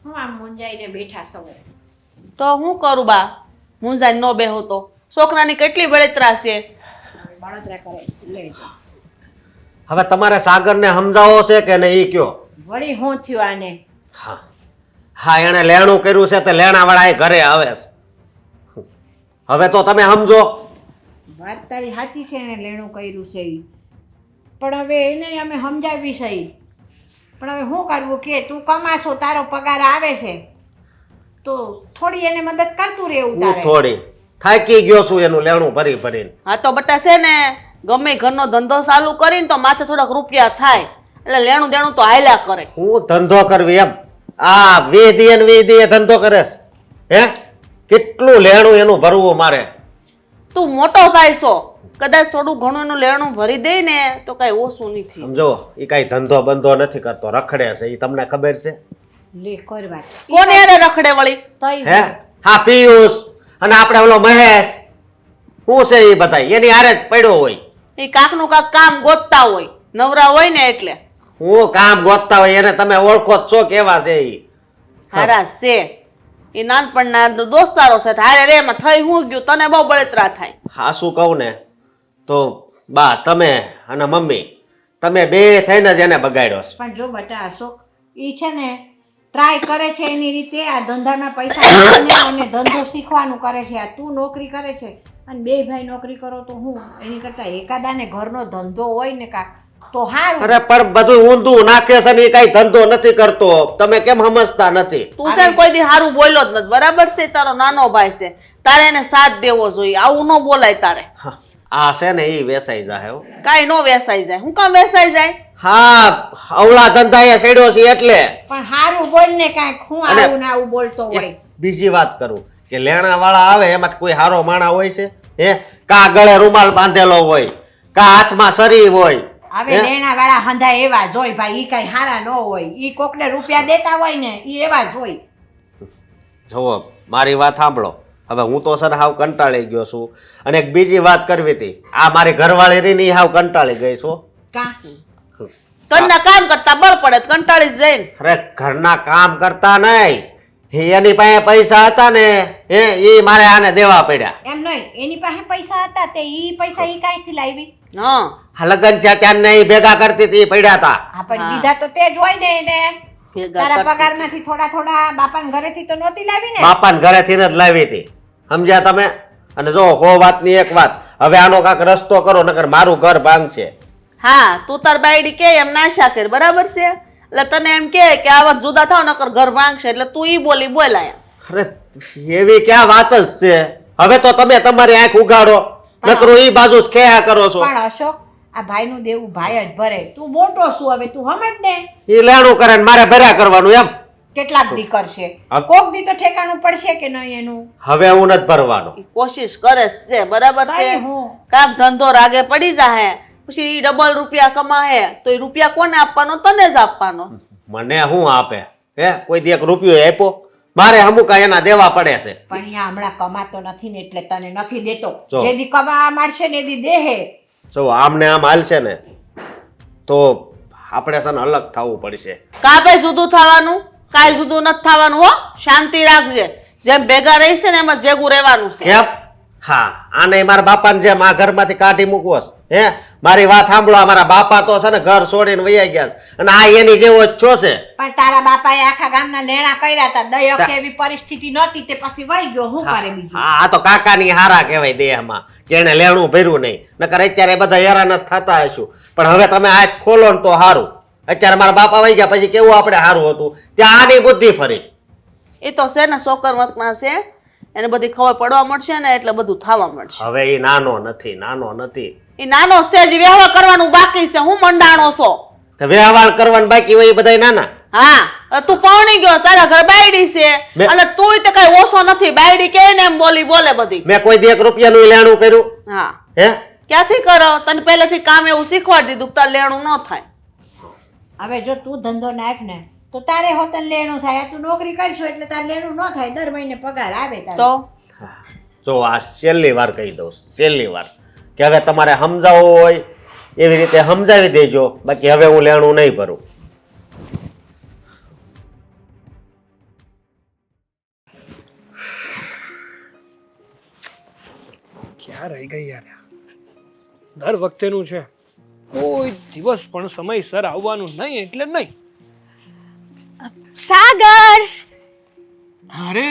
હું આમ મૂંઝાઈને બેઠા સૌ. તો હું કરું બા? મુંજાઈ ન બેહો તો છોકરાની કેટલી બળતરા છે. બળતરા કરે લેજો. હવે તમારે સાગરને સમજાવો છે કે નહીં ઈ કયો? વળી હું થયું આને? હા હા, એણે લેણું કર્યું છે તે લેણાવાળા એ ઘરે આવે છે. હવે તો તમે સમજો. વાત તારી સાચી છે, એને લેણું કર્યું છે ઈ. પણ હવે એને અમે સમજાવી છે ઈ. પણ હવે શું કરવું કે તું કમાશો, તારો પગાર આવે છે તો થોડી એને મદદ કરતું રહેવું હું તારે. થોડી થાકી ગયો છું એનું લેણું ભરી ભરીને. હા તો બટા છે ને ગમે ઘરનો ધંધો ચાલુ કરીને તો માથે થોડાક રૂપિયા થાય એટલે લેણું દેણું તો હાલ્યા કરે. હું ધંધો કરવી એમ? આ વેદીએ ધંધો કરે છે હે? કેટલું લેણું એનું ભરવું મારે. તું મોટો ભાઈ છો, કદાચ થોડું ઘણું એનું લેણું ભરી દે ને તો કઈ ઓછું નથી. સમજો એ કઈ ધંધો બંધો નથી કરતો, રખડે છે. એ તમને ખબર છે? લે કર વાત. કોને યારે રખડે વળી? તઈ હે? હા, પિયુષ અને આપણે ઓલો મહેશ, શું છે એ બધા એની હારે જ પડ્યો હોય. એ કાકનું કાક કામ ગોતતા હોય, નવરા હોય ને એટલે. હું કામ ગોતતા હોય એને તમે ઓળખો જ છો કેવા છે ઈ? હારા છે એ નાનપણના દોસ્તારો છે. હારે રે એમાં થઈ હું ગયું તને બહુ બળતરા થાય. હા શું કહું ને તો બા તમે અને મમ્મી તમે બે થઈને જ એને બગાડ્યો છે. પણ જો બટા અશોક ઈ છે ને ટ્રાય કરે છે એની રીતે, આ ધંધામાં પૈસા નાખીને અને ધંધો શીખવાનું કરે છે. આ તું નોકરી કરે છે અને બે ભાઈ નોકરી કરો તો હું એની કરતા એકાદાને ઘરનો ધંધો હોય ને કાક તો હારું. અરે પણ બધું ઊંધું નાખે છે ને એ કઈ ધંધો નથી કરતો. તમે કેમ સમજતા નથી? તું છે ને કોઈ દી હારું બોલ્યો જ નથી, બરાબર છે? તારો નાનો ભાઈ છે, તારે એને સાથ દેવો જોઈએ. આવું ન બોલાય તારે. હા, આ છે ને એ વેસાઈ જાય હો. કાઈ નો વેસાઈ જાય. હું કામ વેસાઈ જાય? હા, અવળા ધંધા એ સેડ્યો છે એટલે. પણ હારું બોલ ને કાંઈક. હું અને આવું ને આવું બોલતો હોય. એક બીજી વાત કરું કે લેણા વાળા આવે એમાં કોઈ હારો માણા હોય છે? હે? કા ગળે રૂમાલ બાંધેલો હોય, કા હાથમાં સરી હોય. હવે લેણા વાળા હંધા એવા જ હોય ભાઈ. ઈ કઈ હારા ન હોય. ઈ કોકને રૂપિયા દેતા હોય ને ઈ એવા જ હોય. જુઓ મારી વાત સાંભળો. હવે હું તો સર હાવ કંટાળી ગયો છું. અને એક બીજી વાત કરવી હતી. આ મારી ઘરવાળી રહી ને ઈ હાવ કંટાળી ગઈ છો. કા ઘરના કામ કરતા બળ પડે તો કંટાળી જ જાય ને. અરે ઘરના કામ કરતા નહીં, એની પાસે પૈસા હતા ને એ મારે આને દેવા પડ્યા. એમ નહીં, એની પાસે પૈસા હતા તે ઈ પૈસા ઈ કાંઈથી લાવી? હા આ લગન છે ત્યાં નહીં ભેગા કરતી હતી પડ્યા હતા. હા પણ દીધા તો તે જ હોય ને એને. ભેગા તારા કરતી. પગારમાંથી થોડા થોડા બાપાના ઘરેથી તો નહોતી લાવી ને? બાપાને ઘરેથી જ લાવી હતી. સમજ્યા તમે? અને જો હો વાતની એક વાત, હવે આનો કાંક રસ્તો કરો નકર મારું ઘર ભાંગશે. હા તું તાર બાયડી કે એમ નાશા કર, બરાબર છે? એટલે તને એમ કે આ વાત જુદા થાવ નકર ઘર ભાંગશે એટલે તું ઈ બોલી બોલાય. અરે એવી ક્યાં વાત જ છે? હવે તો તમે તમારી આંખ ઉગાડો, નકરું ઈ બાજુ જ ખેયા કરો છો. પણ અશોક આ ભાઈનું દેવું ભાઈ જ ભરે. તું મોટો છું હવે, તું સમજ ને. ઈ લેણું કરે ને મારે ભર્યા કરવાનું એમ? કેટલાક દી કરશે, હા. કોક દી તો ઠેકાણું પડશે કે નહીં એનું? હવે હું નથી ભરવાનો. ઈ કોશિશ કરે જ છે, બરાબર છે? કઈ હું કામ ધંધો રાગે પડી જાહે પછી ઈ ડબલ રૂપિયા કમાહે તો એ રૂપિયા કોને આપવાનો? તને જ આપવાનો. મને શું આપે? હે? કોઈ દી એક રૂપિયો આપ્યો? મારે અમુક એના દેવા પડે છે. પણ અહીંયા હમણાં કમાતો નથી ને એટલે તને નથી દેતો. જો. જે દી કમાવા માંડશે ને એ દી દેહે. જો આમને આમ હાલશે ને તો આપણે છે ને અલગ થવું પડશે. કાપે જુદું થવાનું? કાંઈ જુદું નથી થવાનું હો. શાંતિ રાખજે. જેમ ભેગા રહીશે ને એમ જ ભેગું રહેવાનું છે. કેમ? હા, આને મારા બાપાને જેમ આ ઘરમાંથી કાઢી મૂકવો છે. હે? મારી વાત સાંભળો, અમારા બાપા તો છે ને ઘર છોડીને વયા ગયા છે અને આ એની જેવો જ છો છે. પણ તારા બાપાએ આખા ગામના લેણા કર્યા હતા. દયક એવી પરિસ્થિતિ નહોતી તે પછી વહી ગયો. શું કરે બીજું? હા, આ તો કાકાની હારા કહેવાય દેહમાં કે એને લેણું ભર્યું નહીં. નકર અત્યારે બધા હેરાન જ થતા હશું. પણ હવે તમે આંખ ખોલો ને તો સારું. અત્યારે મારા બાપા વહી ગયા પછી કેવું આપણે સારું હતું. ત્યાં આની બુદ્ધિ ફરી. એ તો છે ને છોકર મતમાં છે, એને બધી ખબર પડવા મળશે ને એટલે બધું થવા મળશે. હવે એ નાનો નથી, નાનો નથી. એ નાનો છે જ, વ્યવહાર કરવાનું બાકી છે. હું મંડાણો છો? તો વ્યવહાર કરવાનું બાકી હોય એ બધા નાના. હા તું પૌણી ગયો, તારા ઘર બાયડી છે અને તું તો કઈ ઓછો નથી. બાયડી કે ને એમ બોલી બોલે બધી. મેં કોઈ દી 1 રૂપિયાનું લેણું કર્યું? હા હે? ક્યાંથી કરો? તને પહેલેથી કામ એવું શીખવાડી દીધું તાર લેણું ન થાય. હવે જો તું ધંધો નાખ ને તો તારે હોતન લેણું થાય. તું નોકરી કરશો એટલે તારે લેણું ન થાય. દર મહિને પગાર આવે તારે. તો જો આ છેલ્લી વાર કહી દઉં, છેલ્લી વાર કે હવે તમારે સમજાવવું હોય એવી રીતે સમજાવી દેજો. બાકી હવે હું લેણું નહીં ભરું. ક્યાં રહી ગઈ યાર? દર વખતેનું છે, કોઈ દિવસ પણ સમયસર આવવાનું નહીં એટલે નહીં. સાગર, અરે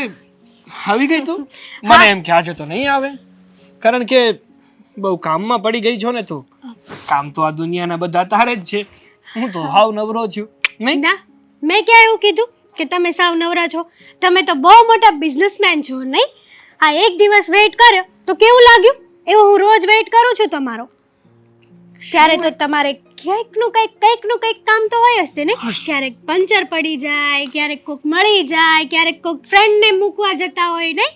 આવી ગઈ તું? મને એમ કે આજે તો નહીં આવે, કારણ કે બહુ કામમાં પડી ગઈ છો ને તું. કામ તો આ દુનિયાના બધા તારે જ છે, હું તો હાવ નવરો છું નહીં. ના, મેં ક્યાં એવું કીધું કે તમે સાવ નવરા છો? તમે તો બહુ મોટા બિઝનેસમેન છો નહીં? આ એક દિવસ વેઇટ કર્યો તો કેવું લાગ્યું? એવું હું રોજ વેઇટ કરું છું તમારો. ત્યારે તો તમારે કંઈકનું કંઈક કામ તો હોય જ તે ને. ક્યારેક પંચર પડી જાય, ક્યારેક કોક મળી જાય, ક્યારેક કોક ફ્રેન્ડને મૂકવા જતા હોય નહીં?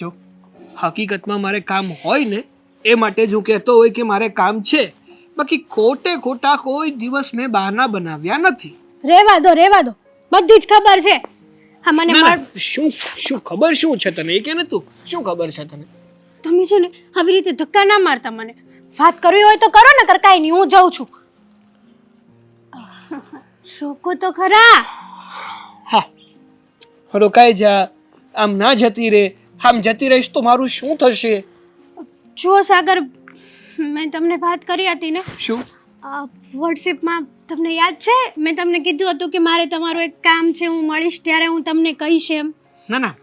જો હકીકતમાં મારે કામ હોય ને એ માટે જ હું કહેતો હોય કે મારે કામ છે, બાકી ખોટા કોઈ દિવસ મેં બહાના બનાવ્યા નથી. રહેવા દો, બધી જ ખબર છે. હા, મને ના, ના, શું ખબર શું છે તને એ કે ને તું, શું ખબર છે તને? તમે છે ને આવી રીતે ધક્કા ના મારતા. મને વાત કરવી હોય તો કરો, નકર કાંઈ નહીં, હું જાઉં છું. રોકો તો ખરા. હા, રોકાઈ જા. આમ ના જતી રે. આમ જતી રહીશ તો મારું શું થશે? જુઓ સાગર, મેં તમને વાત કરી હતી ને શું? વોટ્સએપમાં, તમને યાદ છે? મેં તમને કીધું હતું કે મારે તમારું એક કામ છે, હું મળીશ ત્યારે હું તમને કહીશ એમ. ના,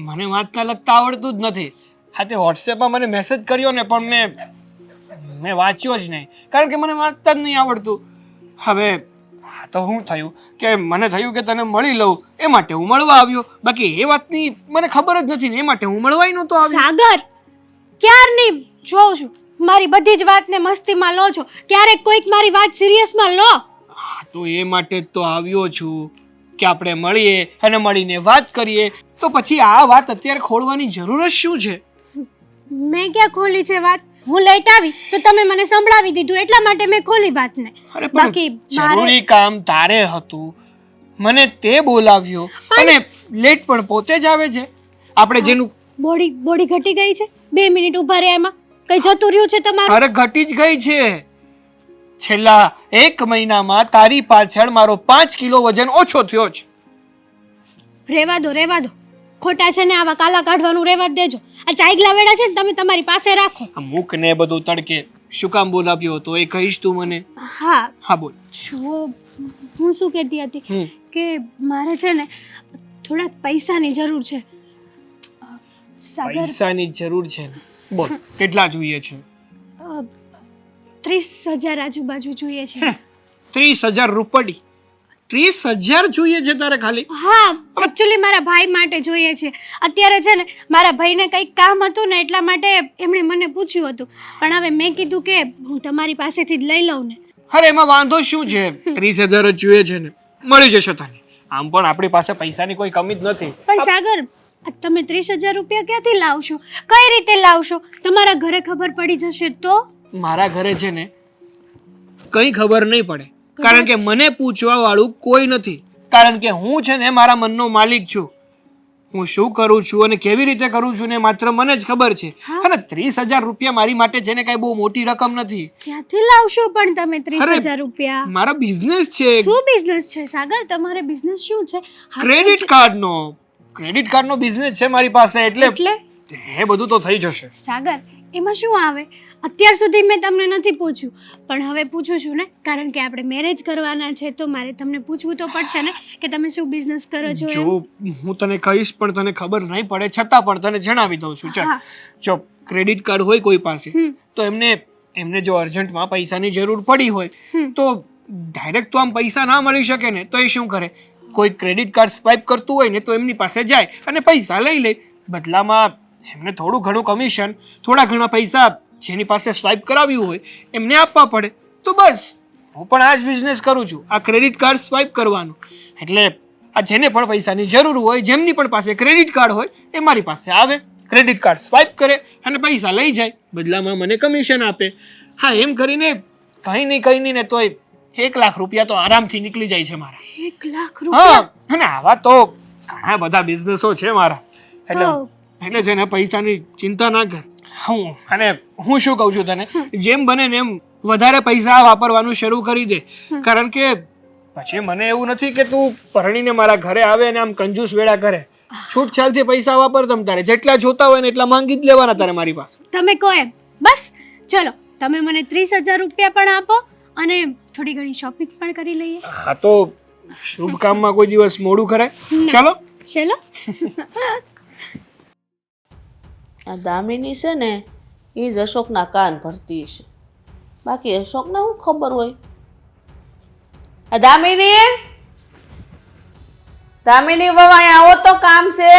મને વાંચતા લખતા આવડતું જ નથી. હા, તે વોટ્સએપમાં મને મેસેજ કર્યો ને, પણ મેં વાંચ્યો જ નહીં, કારણ કે મને વાંચતા જ નહીં આવડતું. હવે તો શું થયું કે મને થયું કે તને મળી લઉં, એ માટે હું મળવા આવ્યો. બાકી એ વાતની મને ખબર જ નથી ને, એ માટે હું મળવાય નહોતો આવ્યો. સાગર, ક્યારની જોઉં છું મારી બધી જ વાતને મસ્તીમાં લો છો. ક્યારેક કોઈક મારી વાત સિરિયસમાં લો. હા, તો એ માટે જ તો આવ્યો છું કે આપણે મળીએ અને મળીને વાત કરીએ. તો પછી આ વાત અત્યારે ખોલવાની જરૂર જ શું છે? મેં ક્યાં ખોલી છે વાત? હું લેટ આવી તો તમે મને સંભળાવી દીધું, એટલા માટે મેં ખોલી વાતને. અરે બાકી પણ જરૂરી કામ તારે હતું, મને તે બોલાવ્યો અને લેટ પણ પોતે જ આવે છે. આપણે જેનું બોડી ઘટી ગઈ છે. 2 મિનિટ ઊભા રહ્યા, એમાં કઈ જતું રહ્યું છે તમારું? અરે ઘટી જ ગઈ છે. છેલ્લા 1 મહિનામાં તારી પાછળ મારો 5 કિલો વજન ઓછો થયો છે. રેવા દો, ખોટા છે ને આવા કાલા કાઢવાનું રેવા જ દેજો. આ ચાઈગલા વેડા છે ને તમે તમારી પાસે રાખો. મૂક ને બધું તડકે. શું કામ બોલાવ્યો હતો એ કહીશ તું મને? હા બોલ. જુઓ, હું શું કહેતી હતી કે મારે છે ને થોડાક પૈસાની જરૂર છે. સાગર, પૈસાની જરૂર છે ને? બોલ, કેટલા જોઈએ છે? 30,000 આજુબાજુ જોઈએ છે. 30,000 રૂપિયા? 30,000 જોઈએ છે તારે ખાલી? હા, એકચ્યુઅલી મારા ભાઈ માટે જોઈએ છે. અત્યારે છે ને મારા ભાઈને કંઈક કામ હતું ને, એટલા માટે એમણે મને પૂછ્યું હતું. પણ હવે મેં કીધું કે હું તમારી પાસેથી જ લઈ લઉં ને. અરે એમાં વાંધો શું છે? 30,000 જ જોઈએ છે ને, મળી જશે તને. આમ પણ આપણી પાસે પૈસાની કોઈ કમી જ નથી. પણ સાગર, તમે 30,000 રૂપિયા ક્યાંથી લાવશો? કઈ રીતે લાવશો? તમારા ઘરે ખબર પડી જશે તો? મારા ઘરે છે ને કઈ ખબર નહીં પડે, કારણ કે મને પૂછવા વાળું કોઈ નથી. કારણ કે હું છે ને મારા મનનો માલિક છું. હું શું કરું છું અને કેવી રીતે કરું છું ને માત્ર મને જ ખબર છે. અને 30,000 રૂપિયા મારી માટે છે ને કઈ બહુ મોટી રકમ નથી. ક્યાંથી લાવશો પણ તમે 30,000 રૂપિયા? મારો બિઝનેસ છે. શું બિઝનેસ છે સાગર? તમારે બિઝનેસ શું છે? ક્રેડિટ કાર્ડનો બિઝનેસ છે મારી પાસે. એટલે એ બધું તો થઈ જશે. સાગર, એમાં શું આવે? અત્યાર સુધી મેં તમને નથી પૂછ્યું, પણ હવે પૂછું છું ને, કારણ કે આપણે મેરેજ કરવાના છે તો મારે તમને પૂછવું તો પડશે ને કે તમે શું બિઝનેસ કરો છો. જો હું તને કહીશ પણ તને ખબર નહીં પડે, છતાં પણ તને જણાવી દઉં છું. ચાલ, જો ક્રેડિટ કાર્ડ હોય કોઈ પાસે તો એમને જો અર્જન્ટમાં પૈસાની જરૂર પડી હોય તો ડાયરેક્ટ તો આમ પૈસા ના મળી શકે ને, તો એ શું કરે? કોઈ ક્રેડિટ કાર્ડ સ્વાઇપ કરતું હોય ને તો એમની પાસે જાય અને પૈસા લઈ લે. બદલામાં એમને થોડું ઘણું કમિશન, થોડા ઘણા પૈસા જેની પાસે સ્વાઇપ કરાવ્યું હોય એમને આપવા પડે. તો બસ, હું પણ આ જ બિઝનેસ કરું છું, આ ક્રેડિટ કાર્ડ સ્વાઇપ કરવાનું. એટલે આ જેને પણ પૈસાની જરૂર હોય, જેમની પણ પાસે ક્રેડિટ કાર્ડ હોય એ મારી પાસે આવે, ક્રેડિટ કાર્ડ સ્વાઇપ કરે અને પૈસા લઈ જાય. બદલામાં મને કમિશન આપે. હા, એમ કરીને કંઈ નહીં ને તોય 1 લાખ રૂપિયા તો આરામથી નીકળી જાય છે મારા. 1 લાખ રૂપિયા? હા, અને આવા તો ઘણા બધા બિઝનેસો છે મારા. એટલે છે ને પૈસાની ચિંતા ના કર. હું શું કહું છું તને, જેમ બને ને એમ વધારે પૈસા વાપરવાનું શરૂ કરી દે. કારણ કે પછી મને એવું નથી કે તું પરણીને મારા ઘરે આવે અને આમ કંજૂસ વેડા કરે. છૂટછાલથી પૈસા વાપર તમ તારે જેટલા જોતા હોય ને એટલા માંગી જ લેવાના તારે મારી પાસે. તમે કહો એમ બસ. ચલો તમે મને 30,000 રૂપિયા પણ આપો અને થોડી ઘણી શોપિંગ પણ કરી લઈએ. હા તો શુભ કામમાં કોઈ દિવસ મોડું કરે. ચાલો ચલો. આ દામિની છે ને એ જ અશોકના કાન ભરતી છે, બાકી અશોકને શું ખબર હોય. આ દામિની, દામિની બાબા અહીંયા આવો તો કામ છે.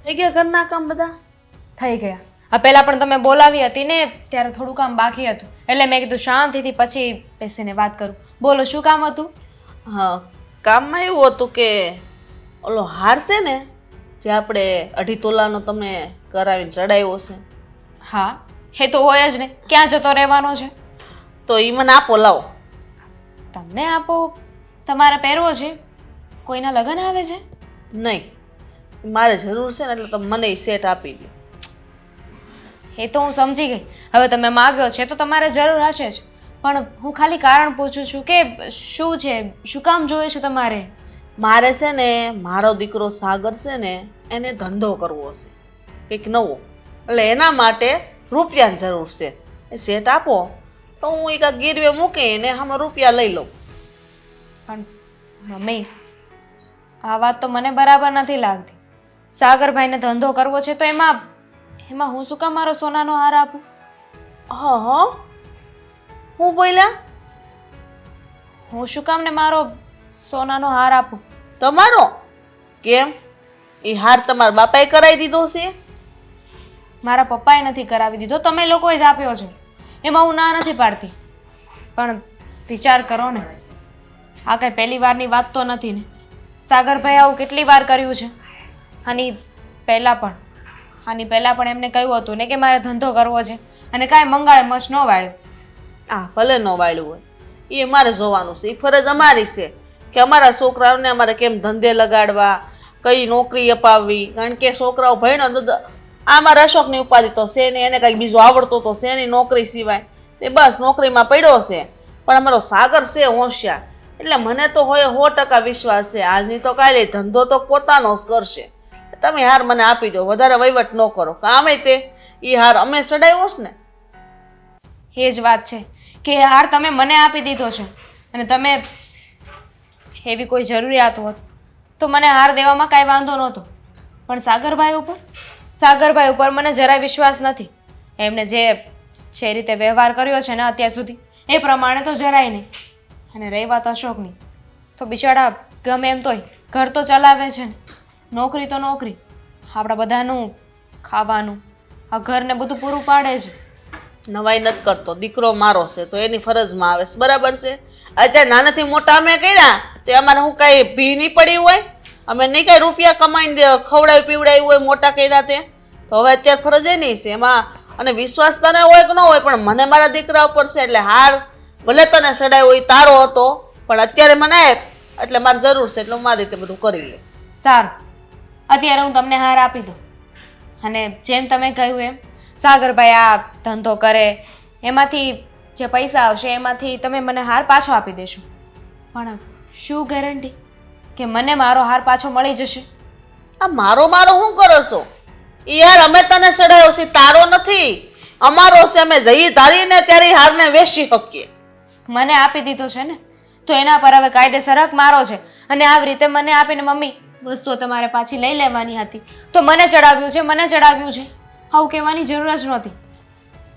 થઈ ગયા ઘરના કામ બધા? થઈ ગયા. આ પહેલા પણ તમે બોલાવી હતી ને ત્યારે થોડું કામ બાકી હતું, એટલે મેં કીધું શાંતિથી પછી બેસીને વાત કરું. બોલો શું કામ હતું? હા, કામમાં એવું હતું કે ઓલો હાર છે ને જે આપણે 2.5 તોલાનો તમને કરાવીને ચડાવ્યો છે. હા, એ તો હોય જ ને, ક્યાં જતો રહેવાનો છે? તો એ મને આપો, લાવો. તમને આપો? તમારે પહેરવો છે? કોઈના લગ્ન આવે છે? નહીં, મારે જરૂર છે ને એટલે તમે મને સેટ આપી દો. એ તો હું સમજી ગઈ. હવે તમે માગ્યો છે તો તમારે જરૂર હશે જ, પણ હું ખાલી કારણ પૂછું છું કે શું છે, શું કામ જોઈએ છે તમારે? મારે છે ને મારો દીકરો સાગર છે ને એને ધંધો કરવો છે કંઈક નવો, એટલે એના માટે રૂપિયાની જરૂર છે. એ સેટ આપો તો હું એક ગીરવે મૂકીને આમાં રૂપિયા લઈ લઉં. પણ મમ્મી, આ વાત તો મને બરાબર નથી લાગતી. સાગરભાઈને ધંધો કરવો છે તો એમાં હું શું કામ મારો સોનાનો હાર આપું? હા, હું બોલ્યા? હું શું કામ ને મારો સોનાનો હાર આપું? તમારો કેમ? એ હાર તમારા બાપાએ કરાવી દીધો છે? મારા પપ્પાએ નથી કરાવી દીધો, તમે લોકોએ જ આપ્યો છે. એમાં હું ના નથી પાડતી, પણ વિચાર કરો ને, આ કઈ પહેલી વારની વાત તો નથી ને. સાગરભાઈ આવું કેટલી વાર કર્યું છે. આની પહેલા પણ એમને કહ્યું હતું ને કે મારે ધંધો કરવો છે, અને કાંઈ મંગાળે મચ ન વાળ્યું. આ ભલે ન વાળ્યું હોય, એ અમારે જોવાનું છે. એ ફરજ અમારી છે કે અમારા છોકરાઓને અમારે કેમ ધંધે લગાડવા, કઈ નોકરી અપાવવી. કારણ કે છોકરાઓ ભણ્યો તો આ મારા અશોકની ઉપાધિ તો છે ને, એને કંઈક બીજું આવડતું તો છે નહીં નોકરી સિવાય, તે બસ નોકરીમાં પડ્યો છે. પણ અમારો સાગર છે હોશિયાર, એટલે મને તો હોય 100% વિશ્વાસ છે આજની તો કાલે ધંધો તો પોતાનો જ કરશે. તમે હાર મને આપી દો, વધારે વહીવટ ન કરો. કામે તે એ હાર અમે ચડાવ્યો છે ને. એ જ વાત છે કે એ હાર તમે મને આપી દીધો છે, અને તમે એવી કોઈ જરૂરિયાત હોત તો મને હાર દેવામાં કાંઈ વાંધો નહોતો. પણ સાગરભાઈ ઉપર મને જરાય વિશ્વાસ નથી. એમને જે રીતે વ્યવહાર કર્યો છે ને અત્યાર સુધી એ પ્રમાણે તો જરાય નહીં. અને રહી વાત અશોકની, તો બિચારા ગમે એમ તોય ઘર તો ચલાવે છે ને. નોકરી તો નોકરી, આપણા બધાનું ખાવાનું, આ ઘરને બધું પૂરું પાડે છે. નવાઈ નથી કરતો, દીકરો મારો છે તો એની ફરજમાં આવે છે, બરાબર છે. અત્યારે નાનાથી મોટા અમે કર્યા તે અમારે હું કાંઈ ભી નહીં પડી હોય, અમે નહીં કાંઈ રૂપિયા કમાઈને ખવડાવી પીવડાવી હોય મોટા કર્યા તે, તો હવે અત્યારે ફરજ એ નહીં છે એમાં. અને વિશ્વાસ તને હોય કે ન હોય, પણ મને મારા દીકરા ઉપર છે એટલે હાર ભલે તને ચડાવ્યો હોય તારો હતો, પણ અત્યારે મને આપ એટલે મારે જરૂર છે એટલે હું મારી રીતે બધું કરી લે. સારું, અત્યારે હું તમને હાર આપી દઉં, અને જેમ તમે કહ્યું એમ સાગરભાઈ આ ધંધો કરે એમાંથી જે પૈસા આવશે એમાંથી તમે મને હાર પાછો આપી દેશો. પણ શું ગેરંટી કે મને મારો હાર પાછો મળી જશે? આ મારો શું કરો છો? યાર અમે તને ચડાવ્યો છે, તારો નથી, અમારો છે. અમે જઈએ ધારીને ત્યારે હારને વેચી શકીએ. મને આપી દીધો છે ને, તો એના પર હવે કાયદેસર હક મારો છે. અને આવી રીતે મને આપીને મમ્મી વસ્તુઓ તમારે પાછી લઈ લેવાની હતી તો મને ચડાવ્યું છે. આવું કહેવાની જરૂર જ નહોતી.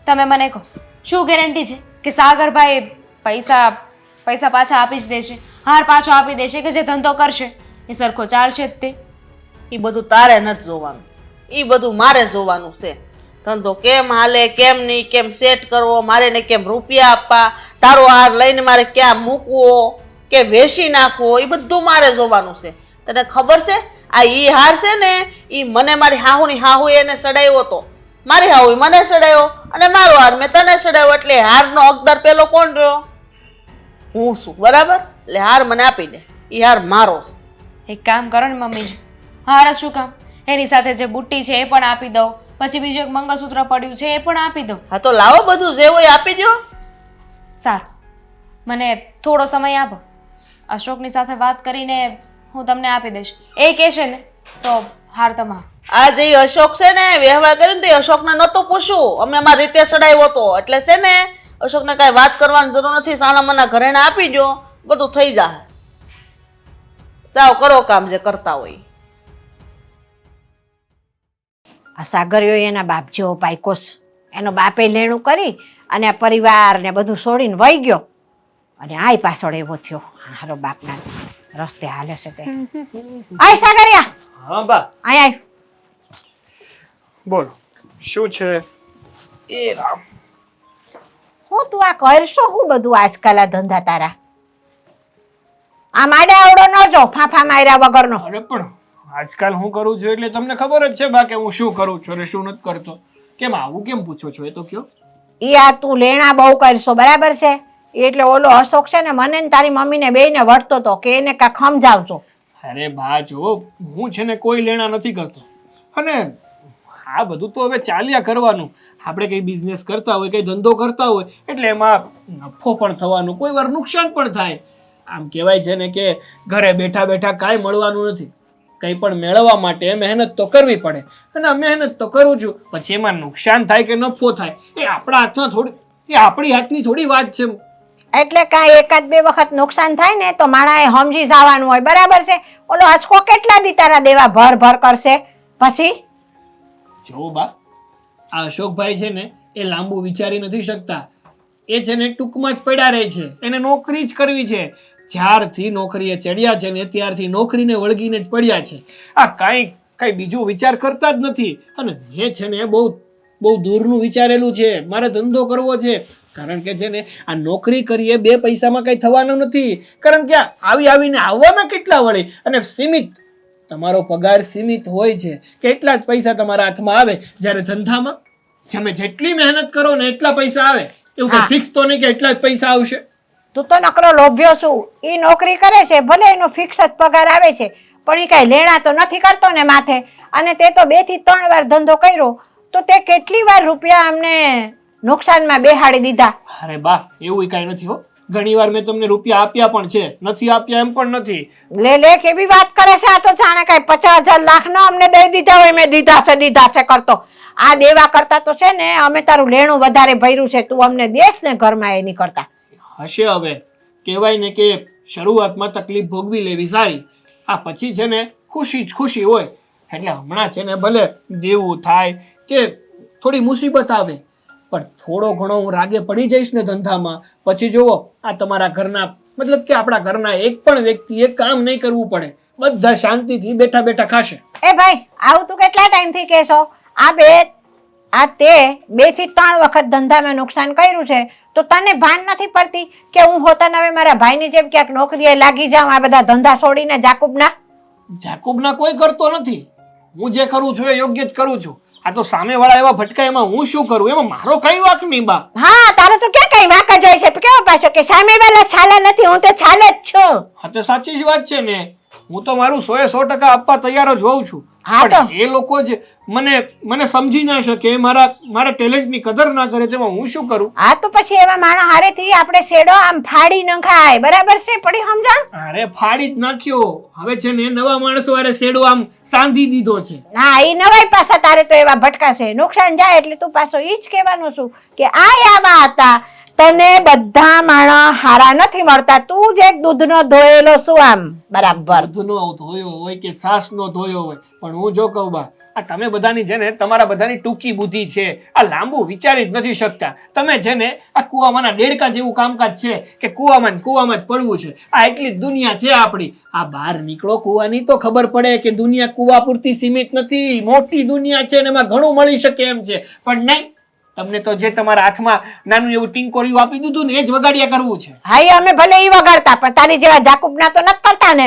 તમે મને કહો, શું ગેરંટી છે કે સાગરભાઈ પૈસા પાછા આપી જ દેશે, હાર પાછો આપી દેશે, કે જે ધંધો કરશે એ સરખો ચાલશે જ તે? એ બધું તારે નથી જોવાનું, એ બધું મારે જોવાનું છે. ધંધો કેમ હાલે, કેમ નહીં, કેમ સેટ કરવો, મારે ને કેમ રૂપિયા આપવા, તારો હાર લઈને મારે ક્યાં મૂકવો કે વેચી નાખવો, એ બધું મારે જોવાનું છે. તને ખબર છે આ ઈ હાર છે ને ઈ મને મારી હાહુ એને ચડાવ્યો હતો. મારી હાહુ મને ચડાવ્યો અને મારો હાર મેં તને ચડાવ્યો, એટલે હારનો હકદાર પેલો કોણ રહ્યો? હું છું, બરાબર? એટલે હાર મને આપી દે, ઈ હાર મારો છે. એક કામ કરો ને મમ્મીજી, હાર શું કામ, એની સાથે જે બુટ્ટી છે એ પણ આપી દઉં, પછી બીજું એક મંગળસૂત્ર પડ્યું છે એ પણ આપી દઉં. હા તો લાવો, બધું જે હોય આપી દો. સારું, મને થોડો સમય આપો. અશોકની સાથે વાત કરીને હું તમને આપી દઈશ. એ કહેશે ને તો હાર તમારો. આ જે અશોક છે ને વ્યવહાર કર્યો ને તે અશોકને નહોતું પૂછ્યું, અમે અમારી રીતે સડાવ્યો હતો. એટલે છે ને અશોકને કાંઈ વાત કરવાની જરૂર નથી. સાના મના ઘરેણે આપી દો, બધું થઈ જાય. જાઓ કરો કામ જે કરતા હોય. આ સાગરિયો એના બાપ જેવો પાયકોસ. એનો બાપે લેણું કરી અને આ પરિવાર ને બધું છોડીને વહી ગયો અને આય પાછળ એવો થયો. હારો બાપના રસ્તે હાલે છે તે. આય સાગરિયા, હા બા, આય આય. બોલો શું છે? એ રામ, હું તું આ કરશો હું બધું આજકાલ આ ધંધા તારા? આ માડે આવડો ન જો ફાફા માર્યા વગરનો. અરે પણ આજકાલ હું કરું છું એટલે તમને ખબર જ છે બા કે હું શું કરું છું અને શું નથી કરતો. કેમ આવું કેમ પૂછો છો? એ તો કયો. ઈ આ તું લેણા બહુ કરશો, બરાબર છે? એટલે ઓલો અશોક છે ને મને ને તારી મમ્મીને બેયને વળતો તો કે એને કાંઈક સમજાવજો. અરે બા જો, હું છે ને કોઈ લેણા નથી કરતો અને આ બધું તો હવે ચાલ્યા કરવાનું. આપણે કંઈ બિઝનેસ કરતા હોય, કંઈ ધંધો કરતા હોય એટલે એમાં નફો પણ થવાનું, કોઈ વાર નુકસાન પણ થાય. આમ કહેવાય છે ને કે ઘરે બેઠા બેઠા કાંઈ મળવાનું નથી. કંઈ પણ મેળવવા માટે મહેનત તો કરવી પડે અને આ મહેનત તો કરું છું. પછી એમાં નુકસાન થાય કે નફો થાય એ આપણા હાથમાં થોડી, એ આપણી હાથની થોડી વાત છે. એટલે કાંઈ એકાદ બે વખત નુકસાન થાય ને તો માણાએ સમજી જવાનું હોય, બરાબર છે? ઓલો હસકો કેટલા દી તારા દેવા ભર ભર કરશે પછી? જો બા, આ અશોકભાઈ છે ને એ લાંબુ વિચારી નથી શકતા. એ છે ને ટૂંકમાં જ પડ્યા રહે છે. એને નોકરી જ કરવી છે. જ્યારથી નોકરીએ ચડ્યા છે ને ત્યારથી નોકરીને વળગીને જ પડ્યા છે. આ કઈ બીજું વિચાર કરતા જ નથી. અને મેં છે ને બહુ દૂરનું વિચારેલું છે. મારે ધંધો કરવો છે. કારણ કે છે ને આ નોકરી કરીએ બે પૈસામાં કઈ થવાનું નથી. કારણ કે આવીને આવવાના કેટલા વળે અને સીમિત, તમારો પગાર સીમિત હોય છે કે એટલા જ પૈસા તમારા હાથમાં આવે. જ્યારે ધંધામાં તમે જેટલી મહેનત કરો ને એટલા પૈસા આવે. એવું કઈ ફિક્સ તો નહીં કે એટલા જ પૈસા આવશે. તું તો નકરો લોભ્યો છું. ઈ નોકરી કરે છે, ભલે એનો ફિક્સ જ પગાર આવે છે, પણ ઈ કાંઈ લેણા તો નથી કરતો ને માથે. અને તે તો 2 થી 3 વાર ધંધો કર્યો તો તે કેટલી વાર રૂપિયા અમને નુકસાનમાં બેહાડી દીધા. અરે બા, એવું કાંઈ નથી હો. ઘણી વાર મેં તમને રૂપિયા આપ્યા પણ છે, નથી આપ્યા એમ પણ નથી. લે કેવી વાત કરે છે આ તો! જાણે કાંઈ 50,000 લાખ નો અમને દઈ દીધા હોય. મેં દીધા છે કરતો. આ દેવા કરતા તો છે ને અમે તારું લેણું વધારે ભર્યું છે. તું અમને દેશ ને ઘરમાં એની કરતા. હશે હવે. કહેવાય ને કે શરૂઆતમાં તકલીફ ભોગવી લેવી સારી. આ પછી છે ને ખુશી જ ખુશી હોય. એટલે હમણાં છે ને ભલે દેવું થાય કે થોડી મુસીબત આવે, પણ થોડો ઘણો હું રાગે પડી જઈશ ને ધંધામાં, પછી જુઓ આ તમારા ઘરના, મતલબ કે આપણા ઘરના એક પણ વ્યક્તિએ કામ નહીં કરવું પડે. બધા શાંતિથી બેઠા બેઠા ખાશે. એ ભાઈ, આવું તું કેટલા ટાઈમથી કહેશો? તે 2 થી 3 વખત ધંધામાં નુકસાન કર્યું છે તો તને ભાન નથી પડતી કે હું હોતા હવે મારા ભાઈની જેમ ક્યાંક નોકરીએ લાગી જાઉં? આ બધા ધંધા છોડીને જાકુબના કોઈ કરતો નથી. હું જે કરું છું એ યોગ્ય જ કરું છું. આ તો સામેવાળા એવા ભટકાય, એમાં હું શું કરું? એમાં મારો કઈ વાંક નહીં બા. હા, તારે તો ક્યાં કઈ વાંક જ હોય છે? કેવો પાછો કે સામેવાળા છાલા નથી, હું તો છાલે જ છું. હા તો સાચી જ વાત છે ને. હું તો મારું 100% આપવા તૈયાર જ હોઉં છું. હા તો એ લોકો જ મને સમજી ના શકે, મારા ટેલેન્ટની કદર ના કરે, તેમાં હું શું કરું? હા તો પછી એવા માણસ હારેથી આપણે શેડો આમ ફાડી ન ખાય, બરાબર છે? પડી સમજણ? અરે ફાડી જ નાખ્યો. હવે છે ને નવા માણસો વારે શેડો આમ સાંધી દીધો છે. ના, એ નવાઈ પાછા તારે તો એવા ભટકાશે. નુકસાન જાય એટલે તું પાછો ઈ જ કહેવાનું છું કે આવા હતા. તને બધા માણસ હારા નથી મળતા. તું જ એક દૂધનો ધોયેલો શું આમ બરાબર. દૂધનો ધોયો હોય કે સાસનો ધોયો હોય, પણ હું જો કહું બા, આ તમે બધાની છે ને તમારા બધાની ટૂંકી બુદ્ધિ છે. આ લાંબુ વિચારી જ નથી શકતા. તમે છે ને આ કૂવામાંના દેડકા જેવું કામકાજ છે કે કૂવામાં જ પડવું છે. આ એટલી જ દુનિયા છે આપણી. આ બહાર નીકળો, કૂવાની તો ખબર પડે કે દુનિયા કૂવા પૂરતી સીમિત નથી. મોટી દુનિયા છે ને એમાં ઘણું મળી શકે એમ છે. પણ નહીં, તમને તો જે તમારા હાથમાં નાનું એવું ટીંકોરિયું આપી દીધું ને એ જ વગાડ્યા કરવું છે. હા, અમે ભલે ઈ વગાડતા, પણ તારી જેવા જાકુબના તો નથી કરતા ને.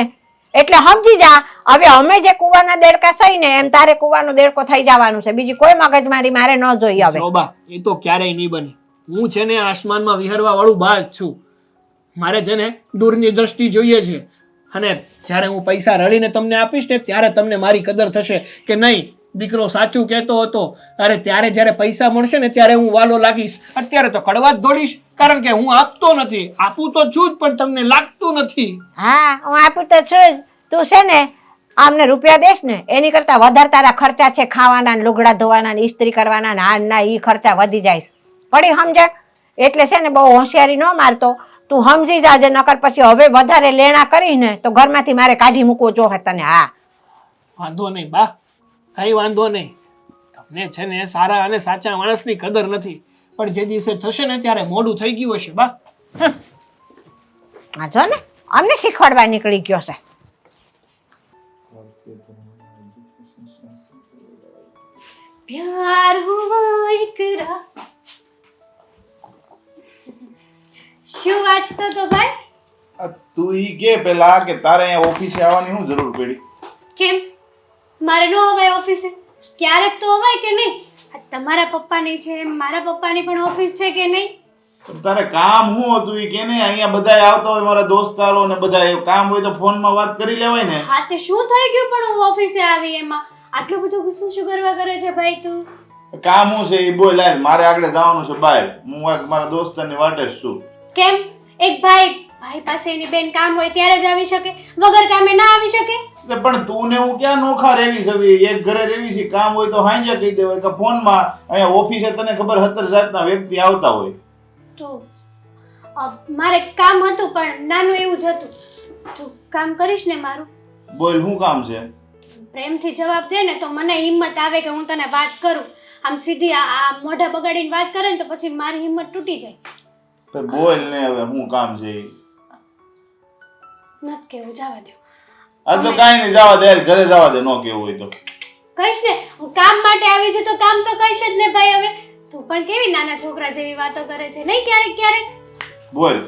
એટલે સમજી જા, હવે અમે જે કુવાના દેડકા સહી ને એમ તારે કુવાનો દેડકો થઈ જવાનું છે. બીજી કોઈ મગજમારી મારે ન જોઈએ હવે. બા, એ તો ક્યારેય નહીં બને. હું છે ને આસમાનમાં વિહરવા વાળું બાજ છું. મારે છે ને દૂરની દ્રષ્ટિ જોઈએ છે. અને જ્યારે હું પૈસા રળીને તમને આપીશ ને ત્યારે તમને મારી કદર થશે કે નહીં, દીકરો સાચું કહેતો હતો. અરે ત્યારે જ્યારે પૈસા મળશે ને ત્યારે હું વાલો લાગીશ. અત્યારે તો કડવા જ દોડીશ. કારણ કે હું આપતો નથી. આપું તો છું જ પણ તમને લાગતું નથી. હા હું આપું તો છું જ. તું છે ને આમને રૂપિયા દેશ ને એની કરતા વધારે તારા ખર્ચા છે, ખાવાના ને લુગડા ધોવાના ને ઇસ્ત્રી કરવાના ને આ ના ઈ ખર્ચા વધી જાય. પડી સમજણ? એટલે છે ને બહુ હોશિયારી ન મારતો. તું સમજી જાજે, નકર પછી હવે વધારે લેણા કરીને તો ઘરમાંથી મારે કાઢી મૂકવો જોહે તને. હા વાંધો નહીં બા, કઈ વાંધો નહીં. તમને છે ને સારા અને સાચા માણસની કદર નથી, પણ જે દિવસે થશે ને ત્યારે મોડું થઈ ગયું હશે બા. આ જો ને અમને શીખવાડવા નીકળી ગયો છે. प्यार हुआ इकरार। શું વાંચતો તો ભાઈ? તું ઈ કે પેલા કે તારે અહીંયા ઓફિસે આવવાની શું જરૂર પડી? કેમ મારે નો અવાય ઓફિસે? ક્યારેક તો અવાય કે નહીં? આ તમારા પપ્પાની છે, મારા પપ્પાની પણ ઓફિસ છે કે નહીં? પણ તારે કામ શું હતું ઈ કે ને? અહીંયા બધાય આવતા હોય મારા દોસ્તારો ને બધા, કામ હોય તો ફોનમાં વાત કરી લેવાય ને. હા તે શું થઈ ગયું પણ હું ઓફિસે આવી એમાં? આટલું બધું ગુસ્સો શું કરવા કરે છે ભાઈ તું? કામ શું છે ઈ બોલ. યાર મારે આગળ જવાનું છે બહાર. હું એક મારા દોસ્તારની વાટે જ છું. કેમ એક ભાઈ પાસે એની બેન કામ હોય ત્યારે જ આવી શકે, વગર કામે ના આવી શકે? એટલે પણ તું ને હું ક્યાં નોખા રેવી છે? એક ઘરે રેવી છે. કામ હોય તો હાંજે કહી દેવાય કે ફોનમાં. અહીંયા ઓફિસે તને ખબર 17 જાતના વ્યક્તિ આવતા હોય. તો મારે કામ હતું પણ નાનું એવું જ હતું. તું કામ કરીશ ને મારું? બોલ શું કામ છે? પ્રેમથી જવાબ દે ને તો મને હિંમત આવે કે હું તને વાત કરું. આમ સીધી આ મોઢા બગાડીને વાત કરે ને તો પછી મારી હિંમત તૂટી જાય. તો બોલ ને હવે શું કામ છે? નત કેવું, જવા દો. આ તો કાઈ નહીં, જવા દે. ઘરે જવા દે, નો કેવું હોય તો. કહીશ ને હું કામ માટે આવી છું તો કામ તો કહીશ જ ને ભાઈ. હવે તું પણ કેવી નાના છોકરા જેવી વાતો કરે છે નહીં ક્યારેક ક્યારેક? બોલ.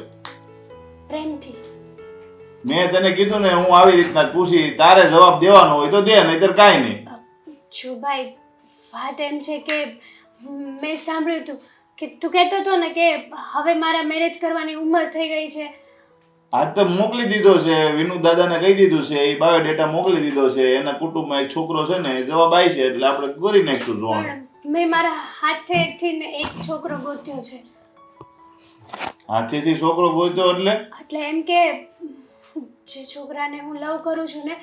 પ્રેમથી. મેં તને કીધું ને હું આવી રીતના જ પૂછી. તારે જવાબ દેવાનો હોય તો દે, નહીતર કાઈ નહીં. જો ભાઈ વાત એમ છે કે મેં સાંભળ્યું હતું કે તું કહેતો હતો ને કે હવે મારા મેરેજ કરવાની ઉંમર થઈ ગઈ છે. આજ તો મોકલી દીધો છે, વિનુ દાદાને કહી દીધું છે, એ બાયોડેટા મોકલી દીધો છે. એના કુટુંબમાં એક છોકરો છે ને, જવાબ આવી છે એટલે આપણે કરી નાખશું જોવાનું. પણ મેં મારા હાથેથી ને એક છોકરો ગોત્યો છે. હાથેથી છોકરો ગોત્યો એટલે એમ કે જે છોકરાને હું લવ કરું છું ને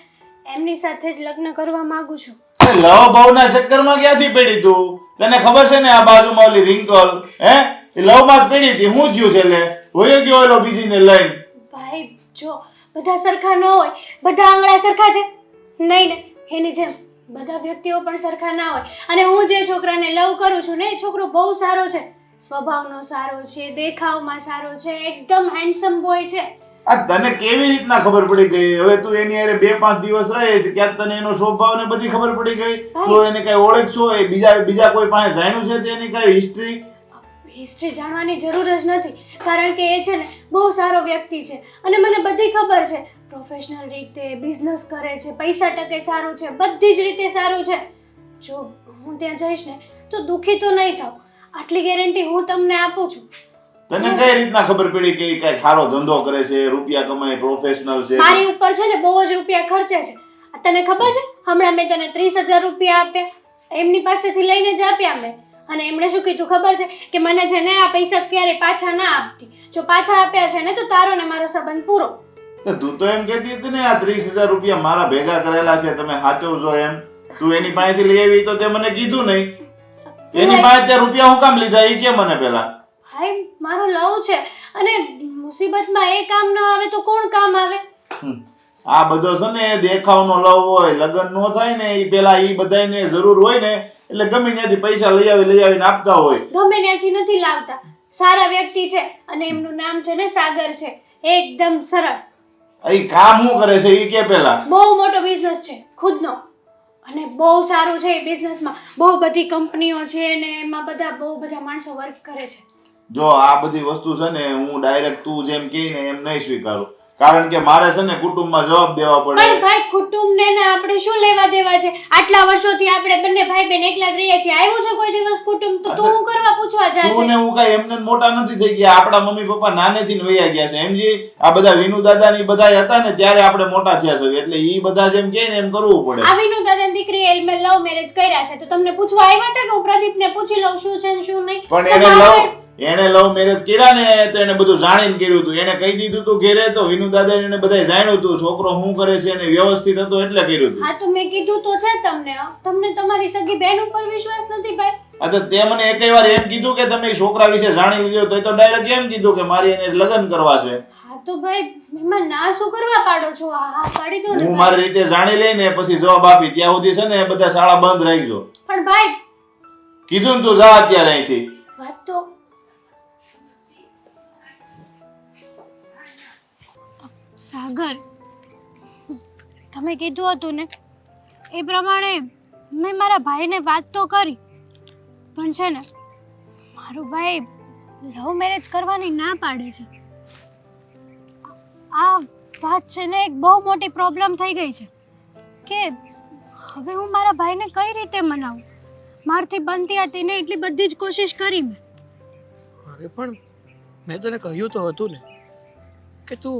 એમની સાથે જ લગ્ન કરવા માંગુ છું. લવ ભાવના ચક્કરમાં ક્યાંથી પડી તું? તને ખબર છે ને આ બાજુમાં ઓલી રિંકલ એ લવ માં જ પડી હતી. શું થયું છે? એટલે હોય ગયો એલો બીજીને લઈને. ભાઈ જો બધા સરખા ન હોય, બધા આંગળા સરખા છે નહીં ને, એની જેમ બધા વ્યક્તિઓ પણ સરખા ના હોય. અને હું જે છોકરાને લવ કરું છું ને એ છોકરો બહુ સારો છે, સ્વભાવનો સારો છે, દેખાવમાં સારો છે, એકદમ હેન્ડસમ બોય છે. આ તને કેવી રીતના ખબર પડી ગઈ? હવે તું એની હારે 2-5 દિવસ રહે છે, ક્યાંક તને એનો સ્વભાવ ને બધી ખબર પડી ગઈ? તો એને કઈ ઓળખશો? એ બીજા કોઈ પાસે જાણ્યું છે તેની કઈ હિસ્ટ્રી જાણવાની જરૂર જ નથી, કારણ કે એ છે ને બહુ સારો વ્યક્તિ છે અને મને બધી ખબર છે. પ્રોફેશનલ રીતે બિઝનેસ કરે છે, પૈસા ટકે સારું છે, બધી જ રીતે સારું છે. જો હું ત્યાં જઈશ ને તો દુઃખી તો નહીં થાવ, આટલી ગેરંટી હું તમને આપું છું. તને કઈ રીતના ખબર પડી કે કઈ સારો ધંધો કરે છે, રૂપિયા કમાય, પ્રોફેશનલ છે? મારી ઉપર છે ને બહુ જ રૂપિયા ખર્ચે છે. તને ખબર છે હમણાં મેં તને 30,000 રૂપિયા આપ્યા, એમની પાસેથી લઈને જ આપ્યા મેં. અને એમણે શું કીધું ખબર છે કે મને છે ને આ પૈસા ક્યારે પાછા ના આપતી. જો પાછા આપ્યા છે ને તો તારો ને મારો સંબંધ પૂરો. તું તો એમ કહેતી હતી ને આ 30,000 રૂપિયા મારા ભેગા કરેલા છે, તમે સાચવજો એમ. તું એની પાસેથી લઈ આવી તો તે મને કીધું નહીં. એની પાસે તે રૂપિયા હું કામ લીધા એ કે મને પેલા? ભાઈ મારો લવ છે અને મુસીબતમાં એ કામ ન આવે તો કોણ કામ આવે? આ બધો છે ને દેખાવનો લવ હોય, લગ્ન નો થાય ને એ પેલા એ બધાને જરૂર હોય ને એટલે ગમે ત્યાંથી પૈસા લઈ આવીને આપતા હોય. ગમે ત્યાંથી નથી લાવતા, સારા વ્યક્તિ છે અને એમનું નામ છે ને સાગર છે, એકદમ સરળ. એ કામ શું કરે છે એ કે પેલા? બહુ મોટો બિઝનેસ છે ખુદનો અને બહુ સારું છે. એ બિઝનેસમાં બહુ બધી કંપનીઓ છે ને એમાં બહુ બધા માણસો વર્ક કરે છે. જો આ બધી વસ્તુ છે ને હું ડાયરેક્ટ તું જેમ કહી ને એમ નહીં સ્વીકારું, કારણ કે મારે છે ને કુટુંબમાં જવાબ દેવા પડે. પણ ભાઈ કુટુંબને ને આપણે શું લેવા દેવા છે? આટલા વર્ષોથી આપણે બંને ભાઈ બહેન એકલા જ રહીએ છીએ. આવ્યું છે કોઈ દિવસ કુટુંબ તો તું હું કરવા પૂછવા જા તું છે? ને હું કઈ એમને મોટા નથી થઈ ગયા. આપણા મમ્મી પપ્પા નાનેથી ને વયા ગયા છે એમજી. આ બધા વિનુ દાદા ની બધા હતા ને ત્યારે આપણે મોટા થયા છે, એટલે ઈ બધા જેમ કહે ને એમ કરવું પડે. આ વિનુ દાદાની દીકરી લવ મેરેજ કર્યા છે તો તમને પૂછવા આવ્યા હતા કે હું પ્રદીપને પૂછી લઉં શું છે ને શું નહીં? પણ એને એને લવ મેરેજ કર્યા ને તો એને બધું જાણીને કર્યું હતું. એને કહી દીધું હતું ઘેરે તો વિનુ દાદા એને બધાય જાણ્યું હતું છોકરો શું કરે છે અને વ્યવસ્થિત હતો એટલે કર્યું હતું. હા તો મેં કીધું તો છે તમને તમને તમારી સગી બહેન ઉપર વિશ્વાસ નથી ભાઈ. આ તો તે મને એકેય વાર એમ કીધું કે તમે ઈ છોકરા વિશે જાણી લીધું તો ડાયરેક્ટ એમ કીધું કે મારી એને લગ્ન કરવા છે. હા તો ભાઈ એમાં ના શું કરવા પાડો છો? હા પાડી દો ને હું ભાઈ. મારી રીતે જાણી લઈને પછી જવાબ આપી ત્યાં સુધી છે ને બધા શાળા બંધ રાખજો. પણ ભાઈ કીધું ને તું જા અત્યારે અહીંથી. વાત તો સાગર તમે કીધું હતું ને એ પ્રમાણે મેં મારા ભાઈને વાત તો કરી પણ છે ને મારો ભાઈ લવ મેરેજ કરવાની ના પાડે છે. આ વાત છે ને એક બહુ મોટી પ્રોબ્લેમ થઈ ગઈ છે કે હવે હું મારા ભાઈને કઈ રીતે મનાવું. મારથી બનતી હતી ને એટલી બધી જ કોશિશ કરી મેં. અરે પણ મેં તને કહ્યું તો હતું ને કે તું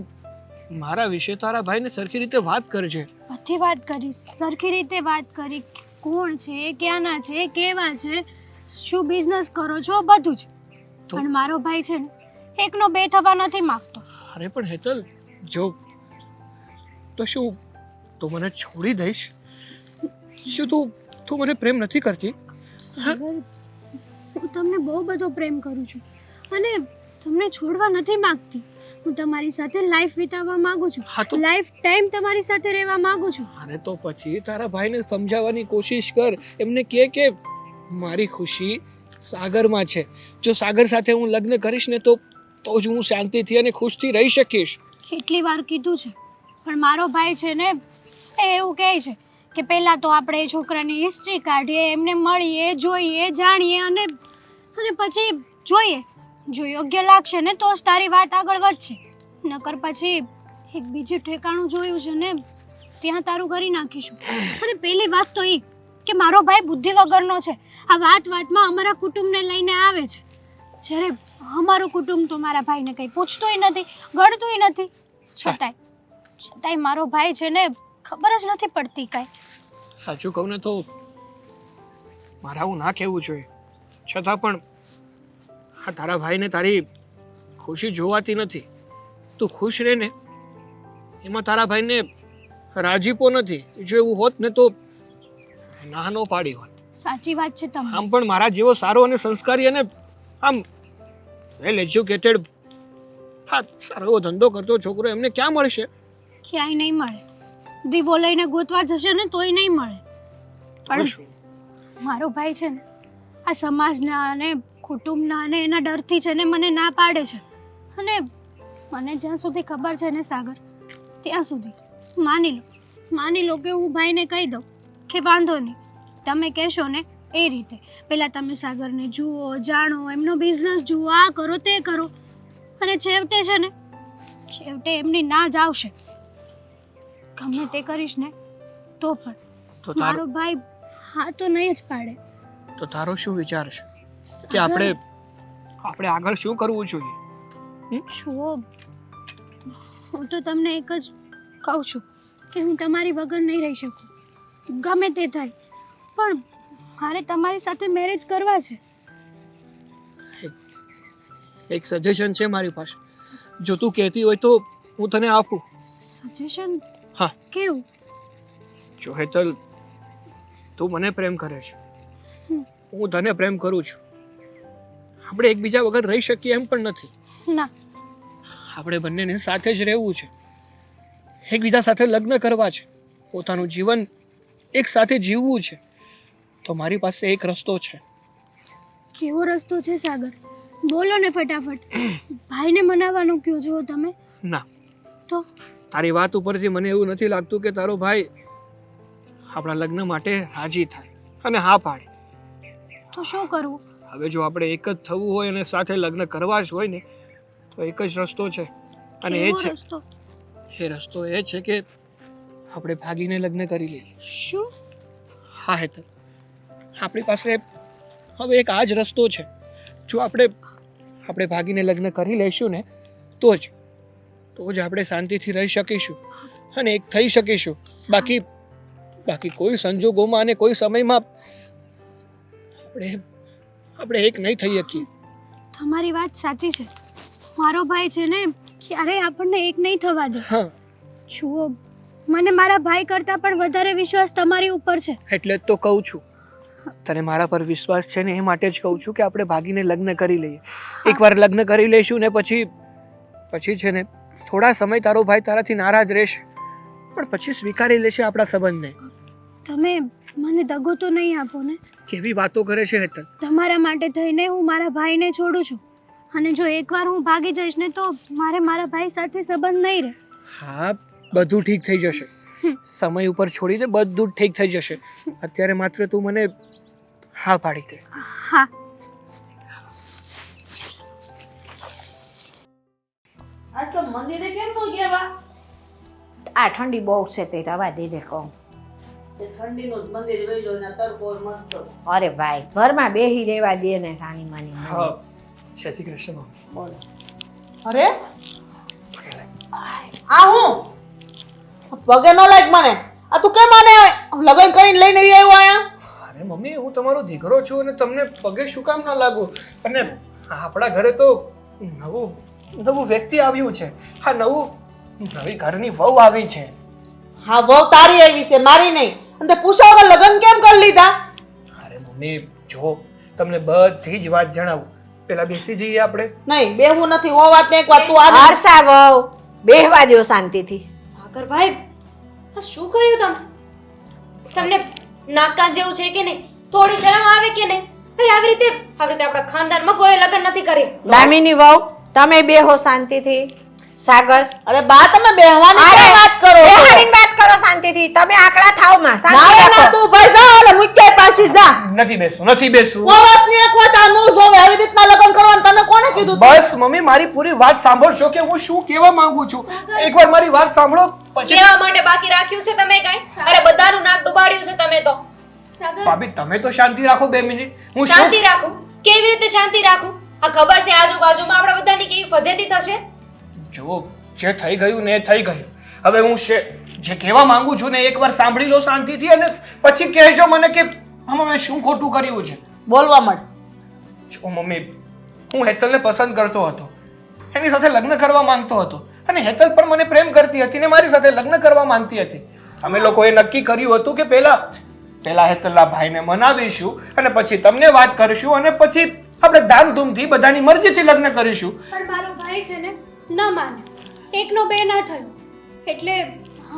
મારા વિશે તારા ભાઈને સરખી રીતે વાત કરજે. બધી વાત કરી સરખી રીતે વાત કરી કોણ છે ક્યાંના છે કેવા છે શું બિઝનેસ કરો છો બધું જ. તો? પણ મારો ભાઈ છે ને એકનો બે થવા નથી માંગતો. અરે પણ હેતલ જો તો શું તું મને છોડી દઈશ? શું તું મને પ્રેમ નથી કરતી? સાગર હું તમને બહુ બધો પ્રેમ કરું છું અને તમને છોડવા નથી માંગતી. હું તમારી સાથે લાઈફ વિતાવવા માંગુ છું. હા તો લાઈફ ટાઈમ તમારી સાથે રહેવા માંગુ છું. અરે તો પછી તારા ભાઈને સમજાવવાની કોશિશ કર. એમને કે મારી ખુશી સાગરમાં છે. જો સાગર સાથે હું લગ્ન કરીશ ને તો જ હું શાંતિથી અને ખુશથી રહી શકીશ. કેટલી વાર કીધું છે પણ મારો ભાઈ છે ને એ એવું કહે છે કે પહેલાં તો આપણે એ છોકરાની હિસ્ટ્રી કાઢીએ એમને મળીએ જોઈએ જાણીએ અને પછી જોઈએ જો યોગ્ય લાગશે ને તો જ તારી વાત આગળ વધશે. નકર પછી એક બીજું ઠેકાણું જોયું છે ને ત્યાં તારું કરી નાખીશું. અને પહેલી વાત તો એ કે મારો ભાઈ બુદ્ધિ વગરનો છે. આ વાતમાં અમારા કુટુંબને લઈને આવે છે જ્યારે અમારું કુટુંબ તો મારા ભાઈને કંઈ પૂછતુંય નથી ગણતુંય નથી. છતાંય મારો ભાઈ છે ને ખબર જ નથી પડતી કાંઈ. સાચું કહું ને તો મારે આવું ના કહેવું જોઈએ છતાં પણ આ તારા ભાઈને તારી ખુશી જોવાતી નથી. તું ખુશ રહે ને એમાં તારા ભાઈને રાજીપો નથી. જો એવું હોત ને તો ના ન પાડી હોત. સાચી વાત છે તમારી. આમ પણ મારા જેવો સારો અને સંસ્કારી અને આમ વેલ એજ્યુકેટેડ હા સારો એવો ધંધો કરતો છોકરો એમને ક્યાં મળશે? ક્યાંય નહીં મળે. દીવો લઈને ગોતવા જશે ને તોય નહીં મળે. પણ શું? મારો ભાઈ છે ને આ સમાજના અને કુટુંબના અને એના ડરથી છે ને મને ના પાડે છે. અને મને જ્યાં સુધી ખબર છે ને સાગર ત્યાં સુધી માની લો કે હું ભાઈને કહી દઉં કે વાંધો નહીં તમે કહેશો ને એ રીતે પહેલાં તમે સાગરને જુઓ જાણો એમનો બિઝનેસ જુઓ આ કરો તે કરો અને છેવટે એમની ના જ આવશે. ગમે તે કરીશ ને તો પણ તો મારો ભાઈ હા તો નહીં જ પાડે. તો તારો શું વિચાર છે કે આપણે આગળ શું કરવું જોઈએ? જુઓ હું તો તમને એક જ કહું છું કે હું તમારી વગર નહીં રહી શકું ગમે તે થાય પણ મારે તમારી સાથે મેરેજ કરવા છે. એક સજેશન છે મારી પાસે જો તું કહેતી હોય તો હું તને આપું. સજેશન? હા. કેવું? જો હેતલ તું મને પ્રેમ કરે છે હું તને પ્રેમ કરું છું. આપણે એકબીજા વગર રહી શકીએ એમ પણ નથી. ના. આપણે બંનેને સાથે જ રહેવું છે. એકબીજા સાથે લગ્ન કરવા છે. પોતાનું જીવન એક સાથે જીવવું છે. તો મારી પાસે એક રસ્તો છે. કેવો રસ્તો છે સાગર? બોલો ને ફટાફટ. ભાઈને મનાવવાનું કહો છો તમે? ના તો તારી વાત ઉપરથી મને એવું નથી લાગતું કે તારો ભાઈ આપણા લગ્ન માટે રાજી થાય અને હા પાડે. તો શું કરવું? હવે જો આપણે એક જ થવું હોય અને સાથે લગ્ન કરવા જ હોય ને તો એક જ રસ્તો છે અને એ કેવો છે રસ્તો? એ રસ્તો એ છે કે આપણે ભાગીને લગ્ન કરી લઈએ. શું? હા હેતલ આપણી પાસે હવે એક આ જ રસ્તો છે. જો આપણે ભાગીને લગ્ન કરી લઈશું ને તો જ આપણે શાંતિથી રહી શકીશું અને એક થઈ શકીશું. બાકી કોઈ સંજોગોમાં અને કોઈ સમયમાં આપણે એક નહીં થઈ શકીએ. તમારી વાત સાચી છે. મારો ભાઈ છે ને ક્યારેય આપણને એક નહીં થવા દે. હા જુઓ, મને મારા ભાઈ કરતાં પણ વધારે વિશ્વાસ તમારી ઉપર છે. એટલે જ તો કહું છું તને મારા પર વિશ્વાસ છે ને એ માટે જ કહું છું કે આપણે ભાગીને લગ્ન કરી લઈએ. એકવાર લગ્ન કરી લઈશું ને પછી છે ને થોડા સમય તારો ભાઈ તારાથી નારાજ રહેશે પણ પછી સ્વીકારી લેશે આપણા સંબંધને. તમે મને દગો તો નહીં આપો ને? કેવી વાતો કરે છે હેતલ. તમારા માટે થઈને હું મારા ભાઈને છોડું છું અને જો એકવાર હું ભાગી જઈશ ને તો મારે મારા ભાઈ સાથે સંબંધ નહીં રહે. હા બધું ઠીક થઈ જશે. સમય ઉપર છોડીને બધું ઠીક થઈ જશે. અત્યારે માત્ર તું મને હા પાડી દે. હા. આજ તો મંદિરે કેમ ન ગયા બા? આ ઠંડી બહુ છે તે રવા દેજે કહું. એ ઠંડીનું જ મંદિર વઈ જો ને તડકો મસ્ત. અરે ભાઈ ઘરમાં બેહી રહેવા દે ને સાની માની. હા જય શ્રી કૃષ્ણ મમ્મી. બોલો. અરે આ હું પગે ન લાગ મને. આ તું કેમ આને લગન કરીને લઈને આવ્યો અહીંયા? અરે મમ્મી હું તમારો દીકરો છું અને તમને પગે શું કામ ના લાગુ? અને આપણા ઘરે તો નવું વ્યક્તિ આવ્યું છે. હા નવી ઘરની વહુ આવી છે. હા વહુ તારી આવી છે મારી નહીં. અને તે પૂછ્યા વગર લગન કેમ કરી લીધા? અરે મમ્મી જો તમને બધી જ વાત જણાવું. પેલા બેસી જઈએ આપણે. નહીં બેહવું નથી. ઓ વાત ને એક વાત તું આ હર્ષા વહુ બેહવા દ્યો શાંતિથી. સાગરભાઈ, આ શું કર્યું તમે? તમને નાક જેવું છે કે નહીં? થોડી શરમ આવે કે નહીં? અરે આવી રીતે આપણા ખાનદાનમાં કોઈ લગ્ન નથી કરી. દામિની વહુ તમે બેહો શાંતિથી. સાગર અરે બા તમે બેહવાની કેમ વાત કરો છો? બેહાડીને વાત કરો શાંતિથી. તમે આકડા થાવ માં ના શાંતિ રે ના રાખો. તું ભાઈ જા એટલે મુક્કે પાછી જા. નથી બેસવું. ઓ વાત ની એક વાત આ નું જોવે આવી રીતના લગન કરવાનું તને કોણે કીધું? બસ મમ્મી મારી પૂરી વાત સાંભળશો કે હું શું કહેવા માંગુ છું. એકવાર મારી વાત સાંભળો પછી. કેવા માટે બાકી રાખ્યું છે તમે કઈ? અરે બધાનું નાક ડુબાડ્યું છે તમે તો. સાગર, ભાભી તમે તો શાંતિ રાખો 2 મિનિટ. હું શું શાંતિ રાખું? કેવી રીતે શાંતિ રાખું? આ ખબર છે આજુબાજુમાં આપણા બધાની કેવી ફજેતી થશે? જો જે થઈ ગયું ને એ થઈ ગયું. હવે હું જે કહેવા માંગુ છું ને એકવાર સાંભળી લો શાંતિથી અને પછી કહેજો મને કે આમાં મેં શું ખોટું કર્યું છે. બોલવા માંડ. જો મમ્મી હું હેતલને પસંદ કરતો હતો. એની સાથે લગ્ન કરવા માંગતો હતો અને હેતલ પણ મને પ્રેમ કરતી હતી ને મારી સાથે લગ્ન કરવા માંગતી હતી. અમે લોકોએ નક્કી કર્યું હતું કે પહેલા હેતલના ભાઈને મનાવીશું અને પછી તમને વાત કરીશું અને પછી આપણે ધામધૂમથી બધાની મરજીથી લગ્ન કરીશું. પણ મારો ભાઈ છે ને ન માને. એકનો બે ના થયું એટલે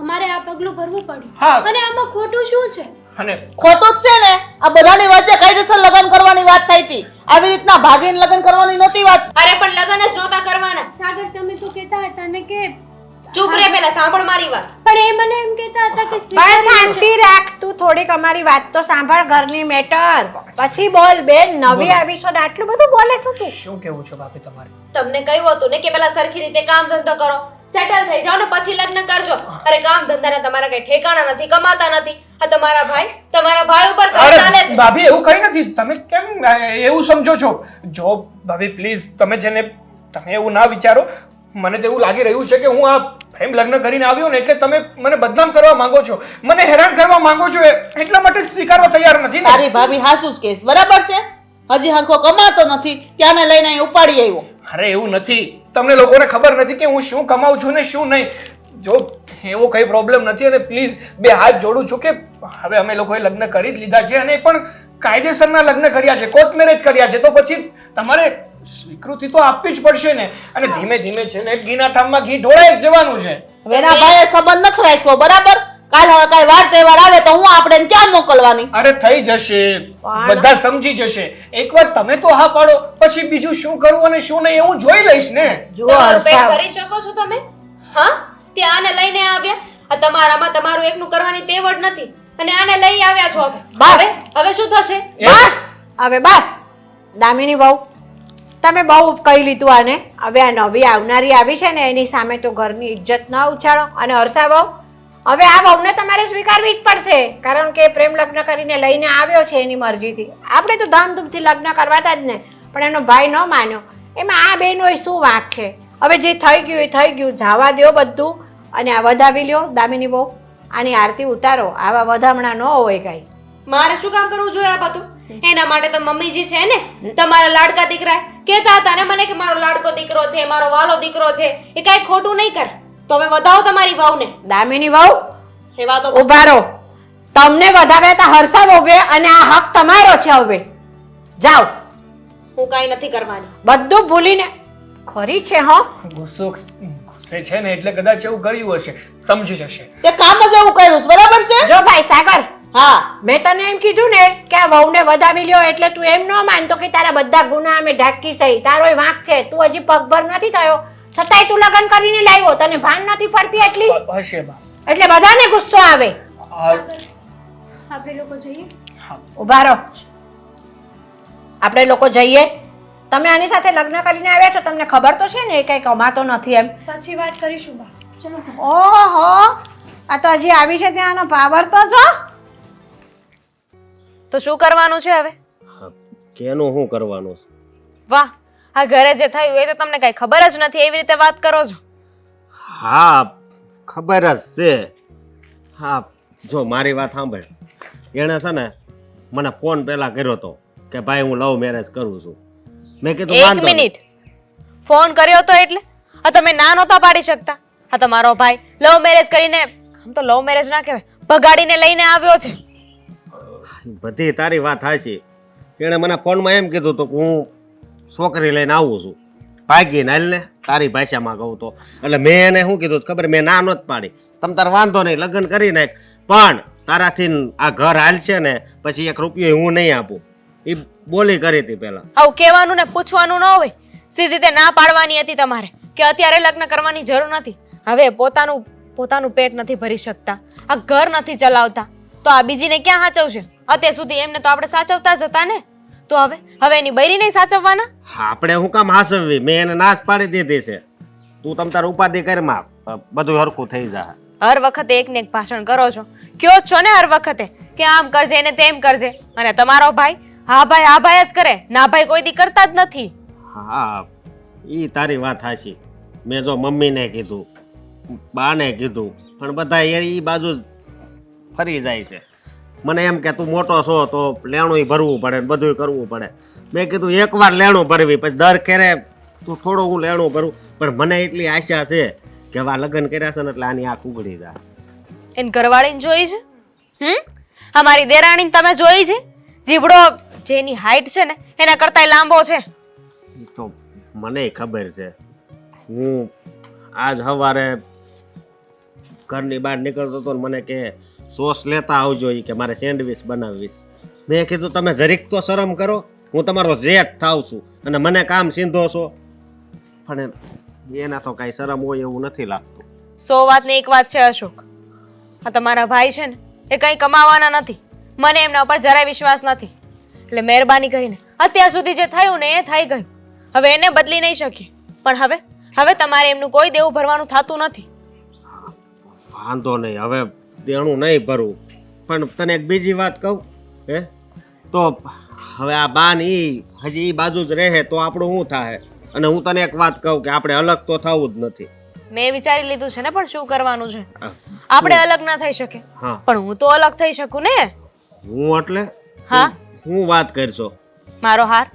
અમારે આ પગલું ભરવું પડ્યું. હા. અને આમાં ખોટું શું છે? અને ખોટું જ છે ને. આ બધાની વચ્ચે કાયદેસર લગન કરવાની વાત થઈ હતી. આવી રીતના ભાગીને લગન કરવાની નહોતી વાત. અરે પણ લગ્ન જ નહોતા કરવાના. સાગર, તમે તો કહેતા હતા ને કે ચૂપ રે, પેલા સાંભળ મારી વાત. પણ એ મને એમ કહેતા હતા કે પણ સ્વીકારી લેજો. શાંતિ રાખ. તું થોડીક અમારી વાત તો સાંભળ ઘરની મેટર. પછી બોલ બેન. નવી આવી છો ને આટલું બધું બોલે છો તું? શું કેવું છે ભાભી તમારે? તમને કહ્યું હતું ને કે પેલા સરખી રીતે કામ ધંધો કરો, સેટલ થઈ જાઓ ને પછી લગ્ન કરજો. અરે કામ ધંધાના તમારા કઈ ઠેકાણા નથી, કમાતા નથી. આ તમારા ભાઈ ઉપર ઘર ચાલે અરે છે. ભાભી એવું કઈ નથી. તમે કેમ એવું સમજો છો? જો ભાભી પ્લીઝ તમે એવું ના વિચારો. મને તો એવું લાગી રહ્યું છે કે હું આ પ્રેમ લગ્ન કરીને આવ્યો ને એટલે તમે મને બદનામ કરવા માંગો છો, મને હેરાન કરવા માંગો છો. એટલા માટે સ્વીકારવા તૈયાર નથી ને. તારી ભાભી હાસુ જ કહેશ બરાબર છે. હજી હરખો કમાતો નથી ત્યાંને લઈને અહીં ઉપાડી આવ્યો. અરે એવું નથી. તમને લોકોને ખબર નથી કે હું શું કમાઉં છું ને શું નહીં. જો એવો કઈ પ્રોબ્લેમ નથી અને પ્લીઝ 2 હાથ જોડું છું કે હવે અમે લોકોએ લગ્ન કરી જ લીધા છે અને એ પણ કાયદેસરના લગ્ન કર્યા છે, કોર્ટ મેરેજ કર્યા છે. તો પછી તમારે સ્વીકૃતિ તો આપવી જ પડશે ને. અને ધીમે ધીમે છે ને ઘીના ઠામમાં ઘી ઢોળાઈ જ જવાનું છે. હવે એના ભાઈએ સંબંધ નથી રાખ્યો બરાબર. કાલ હવે કઈ વાર તહેવાર આવે તો હું આપણે ક્યાં મોકલવાની? અરે થઈ જશે, બધા સમજી જશે. એકવાર તમે તો હા પાડો પછી બીજું શું કરવું અને શું નહીં હું જોઈ લઈશ ને. જુઓ તમારું પેટ હર્ષા, ભરી શકો છો તમે? હા, ત્યાં આને લઈને આવ્યા. આ તમારામાં તમારું એકનું કરવાની તેવડ નથી અને આને લઈ આવ્યા છો. હવે શું થશે? બસ હવે બસ. દામિની વહુ તમે બહુ કહી લીધું આને. હવે આ નવી આવનારી આવી છે ને એની સામે તો ઘરની ઇજ્જત ન ઉછાળો. અને હર્ષા વહુ હવે આ વહુને તમારે સ્વીકારવી જ પડશે કારણ કે પ્રેમ લગ્ન કરીને લઈને આવ્યો છે એની મરજીથી. આપણે તો ધામધૂમથી લગ્ન કરવાતા જ ને પણ એનો ભાઈ ન માન્યો. એમાં આ બેનો શું વાંક છે? હવે જે થઈ ગયું એ થઈ ગયું. જવા દો બધું અને આ વધાવી લ્યો. દામિની બહુ આની આરતી ઉતારો. આવા વધામણા ન હોય કાંઈ. મારે શું કામ કરવું જોઈએ આ બધું? એના માટે તો મમ્મીજી છે ને, તમારા લાડકા દીકરા. કહેતા હતા ને મને કે મારો લાડકો દીકરો છે, મારો વાલો દીકરો છે, એ કાંઈ ખોટું નહીં કરે. તો હવે વધાવો તમારી વહુને. દામિની વહુ એ વાતો ઉભા રહો. તમને વધાવે તો હર્ષવ હવે, અને આ હક તમારો છે. હવે જાઓ, હું કાંઈ નથી કરવાની. બધું ભૂલીને ખરી છે. હો, ગુસ્સે છે ને એટલે કદાચ એવું કર્યું હશે, સમજી જશે. તે કામ જ એવું કર્યું છે, બરાબર છે? જો ભાઈ સાગર, હા, મેં તને એમ કીધું ને કે આ વહુને વધાવી લ્યો, એટલે તું એમ ન માનતો કે તારા બધા ગુના અમે ઢાંકી સહી. તારોય વાંક છે. તું હજી પગભર નથી થયો, છતાંય તું લગ્ન કરીને લાવ્યો. તને ભાન નથી પડતી એટલી? હશે બા. એટલે બધાને ગુસ્સો આવે. આપણે લોકો જઈએ. ઉભા રહો, આપણે લોકો જઈએ. તમે આની સાથે લગ્ન કરીને આવ્યા છો, તમને ખબર તો છે ને એ કઈ કમાતો નથી એમ. પછી વાત કરીશું બા. ચલો સર. ઓહો, આ તો હજી આવી છે ત્યાંનો પાવર તો જો. તો શું કરવાનું છે હવે? કેનું શું કરવાનું છે? વાહ, આ ઘરે જે થયું એ તો તમને કઈ ખબર જ નથી, એવી રીતે વાત કરો છો. હા, ખબર જ છે. હા, જો મારી વાત સાંભળ. એણે છે ને મને ફોન પહેલા કર્યો હતો કે ભાઈ હું લવ મેરેજ કરું છું. મેં કીધું એક વાંધો નહીં. મિનિટ, ફોન કર્યો તો એટલે આ તમે ના નહોતા પાડી શકતા? આ તમારો ભાઈ લવ મેરેજ કરીને, આમ તો લવ મેરેજ ના કહેવાય, ભગાડીને લઈને આવ્યો છે. બધી તારી વાત હાચી. એણે મને ફોનમાં એમ કીધું હતું કે હું છોકરી લઈને આવું છું, ભાગીને હાલ ને, તારી ભાષામાં કહું તો. એટલે મેં એને શું કીધું ખબર, મેં ના નહોત પાડી. તમ તાર વાંધો નહીં, લગ્ન કરી નાખ, પણ તારાથી આ ઘર હાલ છે ને પછી 1 રૂપિયો હું નહીં આપું. એ બોલી કરી હતી પેલા. આવું કહેવાનું ને પૂછવાનું ન હોય, સીધી રીતે ના પાડવાની હતી તમારે કે અત્યારે લગ્ન કરવાની જરૂર નથી. હવે પોતાનું પેટ નથી ભરી શકતા, આ ઘર નથી ચલાવતા, તો આ બીજીને ક્યાં સાચવશે? અત્યાર સુધી એમને તો આપણે સાચવતા જ હતા ને, તો હવે એની બૈરી નહીં સાચવવાના? આપણે હું કામ હાસવવી? મેં એને નાશ પાડી દીધી છે. તું તમ તાર ઉપાધિ કરમાં, બધું હરખું થઈ જાય. હર વખતે એક ને એક ભાષણ કરો છો, કયો છો ને હર વખતે કે આમ કરજે ને તેમ કરજે, અને તમારો ભાઈ હા ભાઈ જ કરે, ના ભાઈ કોઈ દી કરતા જ નથી. હા, ઈ તારી વાત હાચી. મેં જો મમ્મીને કીધું, બાને કીધું, પણ બધા ઈ બાજુ જ ફરી જાય છે. મને એમ કે તું મોટો છો તો લેણું ભરવું પડે, બધું કરવું પડે. મેં કીધું એકવાર લેણું ભરવી, પછી દર ખેરે તું થોડું હું લેણું ભરું. પણ મને એટલી આશા છે કે હવે આ લગ્ન કર્યા છે ને એટલે આની આંખ ઉઘડી જાય. એને ઘરવાળીને જોઈ છે? અમારી દેરાણીને તમે જોઈ છે? જીબડો જેની હાઈટ છે ને એના કરતાંય લાંબો છે. ઈ તો મને ખબર છે. હું આજ સવારે ઘરની બહાર નીકળતો હતો ને મને કે સોસ લેતા આવજો, ઈ કે મારે સેન્ડવિચ બનાવવી. મેં કીધું તમે જરીક તો શરમ કરો, હું તમારો જેઠ થાવ છું અને મને કામ સીધો છો. પણ એના તો કાંઈ શરમ હોય એવું નથી લાગતું. 100 વાતની એક વાત છે અશોક, આ તમારા ભાઈ છે ને એ કંઈ કમાવાના નથી, મને એમના ઉપર જરાય વિશ્વાસ નથી. એટલે મહેરબાની કરીને અત્યાર સુધી જે થયું ને એ થઈ ગયું, હવે એને બદલી નહીં શકીએ. પણ હવે તમારે એમનું કોઈ દેવું ભરવાનું થતું નથી. વાંધો નહીં, હવે દેણું નહીં ભરવું. પણ તને એક બીજી વાત કહું, હે તો હવે આ બાન ઈ હજી ઈ બાજુ જ રહે તો આપણું શું થાય? અને હું તને એક વાત કહું કે આપણે અલગ તો થવું જ નથી. મેં વિચારી લીધું છે ને, પણ શું કરવાનું છે? આપણે અલગ ના થઈ શકે, હા, પણ હું તો અલગ થઈ શકું ને. હું એટલે હા, હું વાત કરશો? મારો હાર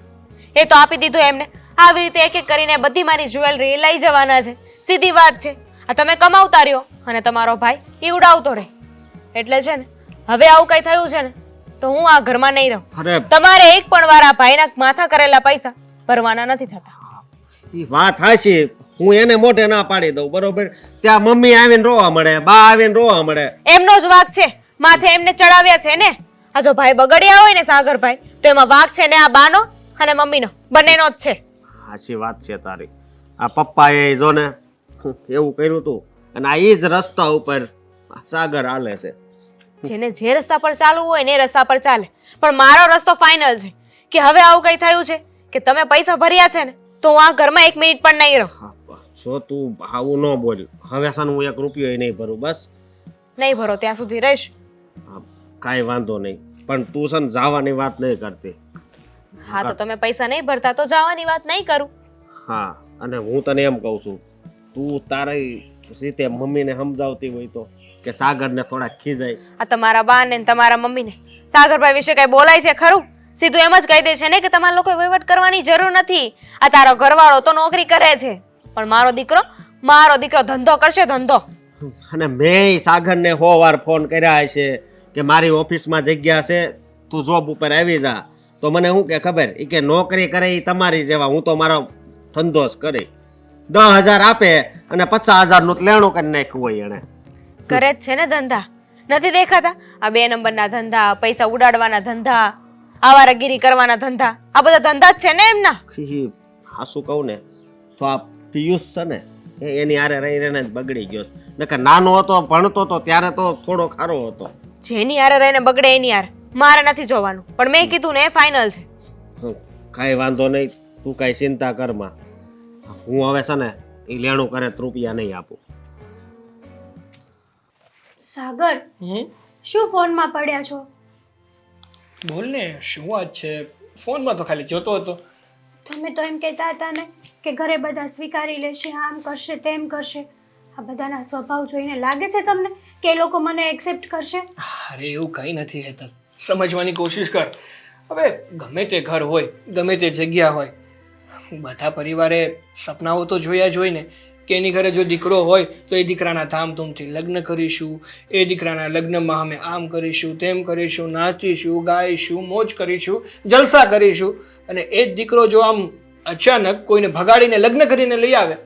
એ તો આપી દીધો એમને. આવી રીતે એક એક કરીને બધી મારી જ્વેલરી લઈ જવાના છે, સીધી વાત છે. આ તમે કમાવતા રહ્યો અને તમારો ભાઈ એ ઉડાવતો રહે. એટલે છે ને હવે આવું કઈ થયું છે ને તો હું આ ઘરમાં નહીં રહું. અરે તમારે એક પણ વાર આ ભાઈના માથા કરેલા પૈસા ભરવાના નથી થતા. ઈ વાત હાચી, હું એને મોઢે ના પાડી દઉં, બરોબર? ત્યાં મમ્મી આવીને રોવા મળે, બા આવીને રોવા મળે. એમનો જ વાંક છે, માથે એમને ચડાવ્યા છે ને. આ જો ભાઈ બગડ્યા હોય ને સાગરભાઈ, તો એમાં વાંક છે ને આ બાનો અને મમ્મીનો, બંનેનો જ છે. સાચી વાત છે તારી. આ પપ્પાએ જો ને એવું કર્યું હતું અને આ ઈ જ રસ્તા ઉપર સાગર હાલે છે. જેને જે રસ્તા પર ચાલવું હોય ને એ રસ્તા પર ચાલે, પણ મારો રસ્તો ફાઇનલ છે કે હવે આવું કઈ થયું છે કે તમે પૈસા ભર્યા છે ને તો હું આ ઘરમાં 1 મિનિટ પણ નહીં રહું. હા, જો તું આવું ન બોલ. હવે સાને હું 1 રૂપિયો નહીં ભરું, બસ. નહીં ભરો ત્યાં સુધી રહીશ. હા, કાંઈ વાંધો નહીં, પણ તું છે ને જવાની વાત નહીં કરતી. હા, તો તમે પૈસા નહીં ભરતા તો જવાની વાત નહીં કરું. હા, અને હું તને એમ કહું છું, તું તારી રીતે મમ્મીને સમજાવતી હોય તો કે સાગરને થોડા ખીજાય. આ તમારા બા ને તમારા મમ્મીને સાગરભાઈ વિશે કઈ બોલાય છે ખરું? સીધું એમ જ કહી દે છે ને કે તમારે લોકોએ વહીવટ કરવાની જરૂર નથી. આ તારો ઘરવાળો તો નોકરી કરે છે, પણ મારો દીકરો ધંધો કરશે, ધંધો. અને મેં સાગરને 100 વાર ફોન કર્યા છે કે મારી ઓફિસમાં જગ્યા છે, તું જોબ ઉપર આવી જા. તો મને શું કે ખબર, એ કે નોકરી કરે એ તમારી જેવા, હું તો મારો ધંધો જ કરી. 10,000 આપે અને 50,000 નું લેણું કરી નાખ્યું હોય એને. કરે જ છે ને ધંધા, નથી દેખાતા? આ 2 નંબરના ધંધા, પૈસા ઉડાડવાના ધંધા, આવારાગીરી કરવાના ધંધા, આ બધા ધંધા જ છે ને એમના. હાસું કહું ને તો આ પિયુષ છે ને એની હારે રહી રહીને જ બગડી ગયો. નકર નાનો હતો, ભણતો હતો ત્યારે તો થોડો ખારો હતો. જેની હારે રહીને બગડે એની હારે મારે નથી જોવાનું, પણ મેં કીધું ને એ ફાઇનલ છે. કાંઈ વાંધો નહીં, તું કાંઈ ચિંતા કરમાં. હું હવે છે ને એ લેણું કરે તો રૂપિયા નહીં આપું. સાગર, શું ફોનમાં પડ્યા છો? બોલ ને, શું વાત છે? ફોનમાં તો ખાલી જોતો હતો. તમે તો એમ કહેતા હતા ને કે ઘરે બધા સ્વીકારી લેશે, આમ કરશે તેમ કરશે. આ બધાના સ્વભાવ જોઈને લાગે છે તમને કે એ લોકો મને એક્સેપ્ટ કરશે? અરે એવું કંઈ નથી હેતલ, સમજવાની કોશિશ કર. હવે ગમે તે ઘર હોય, ગમે તે જગ્યા હોય, બધા પરિવારે સપનાઓ તો જોયા જ હોય ને કે એની ઘરે જો દીકરો હોય તો એ દીકરાના ધામધૂમથી લગ્ન કરીશું, એ દીકરાના લગ્નમાં અમે આમ કરીશું, તેમ કરીશું, નાચીશું, ગાઈશું, મોજ કરીશું, જલસા કરીશું. અને એ જ દીકરો જો આમ અચાનક કોઈને ભગાડીને લગ્ન કરીને લઈ આવે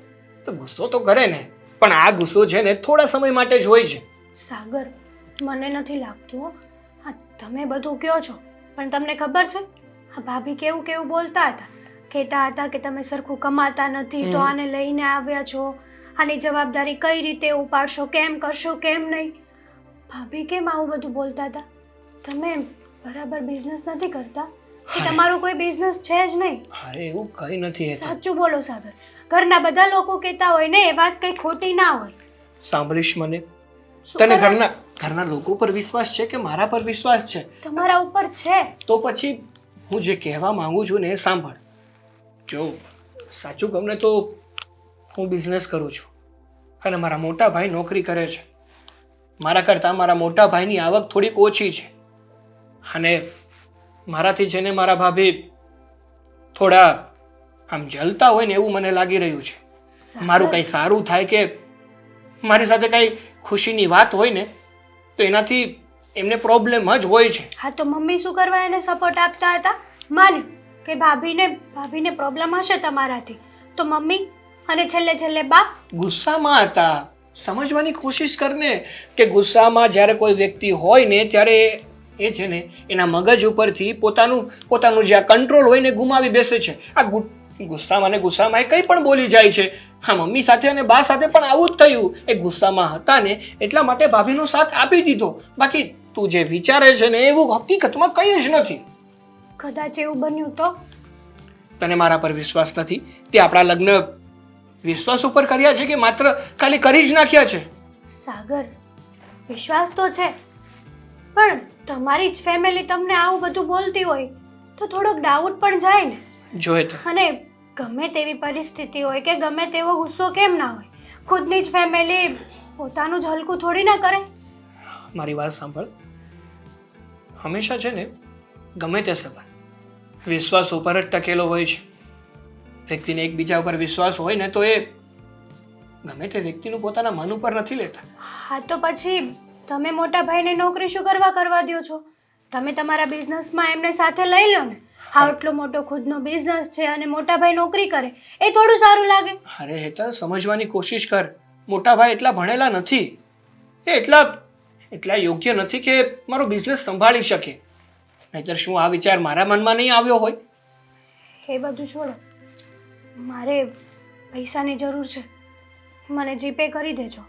તો ગુસ્સો તો કરે ને, પણ આ ગુસ્સો છે ને થોડા સમય માટે જ હોય છે. સાગર, મને નથી લાગતું હો. હા, તમે બધું કહો છો, પણ તમને ખબર છે આ ભાભી કેવું કેવું બોલતા હતા? કહેતા હતા કે તમે સરખું કમાતા નથી તો આને લઈને આવ્યા છો, આની જવાબદારી કઈ રીતે ઉપાડશો, કેમ કરશો, કેમ નહીં. ભાભી કેમ આવું બધું બોલતા હતા? તમે બરાબર બિઝનેસ નથી કરતા કે તમારો કોઈ બિઝનેસ છે જ નહીં? અરે એવું કંઈ નથી હેતલ. સાચું બોલો સાગર, ઘરના બધા લોકો કહેતા હોય ને એ વાત કઈ ખોટી ના હોય. સાંભળીશ મને? શું તને કરો? ઘરના લોકો પર વિશ્વાસ છે કે મારા પર વિશ્વાસ છે? તમારા ઉપર છે. તો પછી હું જે કહેવા માંગુ છું ને એ સાંભળ. જો સાચું કહું ને તો હું બિઝનેસ કરું છું અને મારા મોટા ભાઈ નોકરી કરે છે. મારા કરતાં મારા મોટા ભાઈની આવક થોડીક ઓછી છે અને મારાથી છે ને મારા ભાભી થોડા આમ જલતા હોય ને એવું મને લાગી રહ્યું છે. મારું કંઈ સારું થાય કે મારી સાથે કંઈ ખુશીની વાત હોય ને તો એનાથી એમને પ્રોબ્લેમ જ હોય છે. હા, તો મમ્મી શું કરવા એને સપોર્ટ આપતા હતા? માન્યું કે ભાભીને પ્રોબ્લેમ હશે તમારાથી, તો મમ્મી અને છેલ્લે બા ગુસ્સામાં હતા. સમજવાની કોશિશ કરને કે ગુસ્સામાં જ્યારે કોઈ વ્યક્તિ હોય ને ત્યારે એ છે ને એના મગજ ઉપરથી પોતાનું જે આ કંટ્રોલ હોય ને ગુમાવી બેસે છે. આ ગુસ્સામાં એ કંઈ પણ બોલી જાય છે. હા, મમ્મી સાથે અને બા સાથે પણ આવું જ થયું. એ ગુસ્સામાં હતા ને એટલા માટે ભાભીનો સાથ આપી દીધો. બાકી તું જે વિચારે છે ને એવું હકીકતમાં કંઈ જ નથી. કદાચ એવું બન્યું તો? તને મારા પર વિશ્વાસ નથી? તે આપણા લગ્ન વિશ્વાસ ઉપર કર્યા છે કે માત્ર ખાલી કરી જ નાખ્યા છે? સાગર, વિશ્વાસ તો છે, પણ તમારી જ ફેમિલી તમને આવું બધું બોલતી હોય તો થોડોક ડાઉટ પણ જાય ને. જોએ તો અને ગમે તેવી પરિસ્થિતિ હોય કે ગમે તેવો ગુસ્સો કેમ ના હોય, ખુદની જ ફેમિલી પોતાનું જ હલકું થોડી ના કરે. મારી વાત સાંભળ. હંમેશા છે ને ગમે તે સંબંધ વિશ્વાસ ઉપર જ ટકેલો હોય છે. વ્યક્તિને એકબીજા ઉપર વિશ્વાસ હોય ને તો એ ગમે તે વ્યક્તિનું પોતાના મન ઉપર નથી લેતા. હા, તો પછી તમે મોટા ભાઈને નોકરી શું કરવા દો છો? તમે તમારા બિઝનેસમાં એમને સાથે લઈ લો ને. આટલો મોટો ખુદનો બિઝનેસ છે અને મોટા ભાઈ નોકરી કરે, એ થોડું સારું લાગે? અરે હેતલ, સમજવાની કોશિશ કર. મોટા ભાઈ એટલા ભણેલા નથી, એ એટલા યોગ્ય નથી કે મારો બિઝનેસ સંભાળી શકે. નહીતર શું આ વિચાર મારા મનમાં નહીં આવ્યો હોય? એ બધું છોડો, મારે પૈસાની જરૂર છે, મને જીપે કરી દેજો.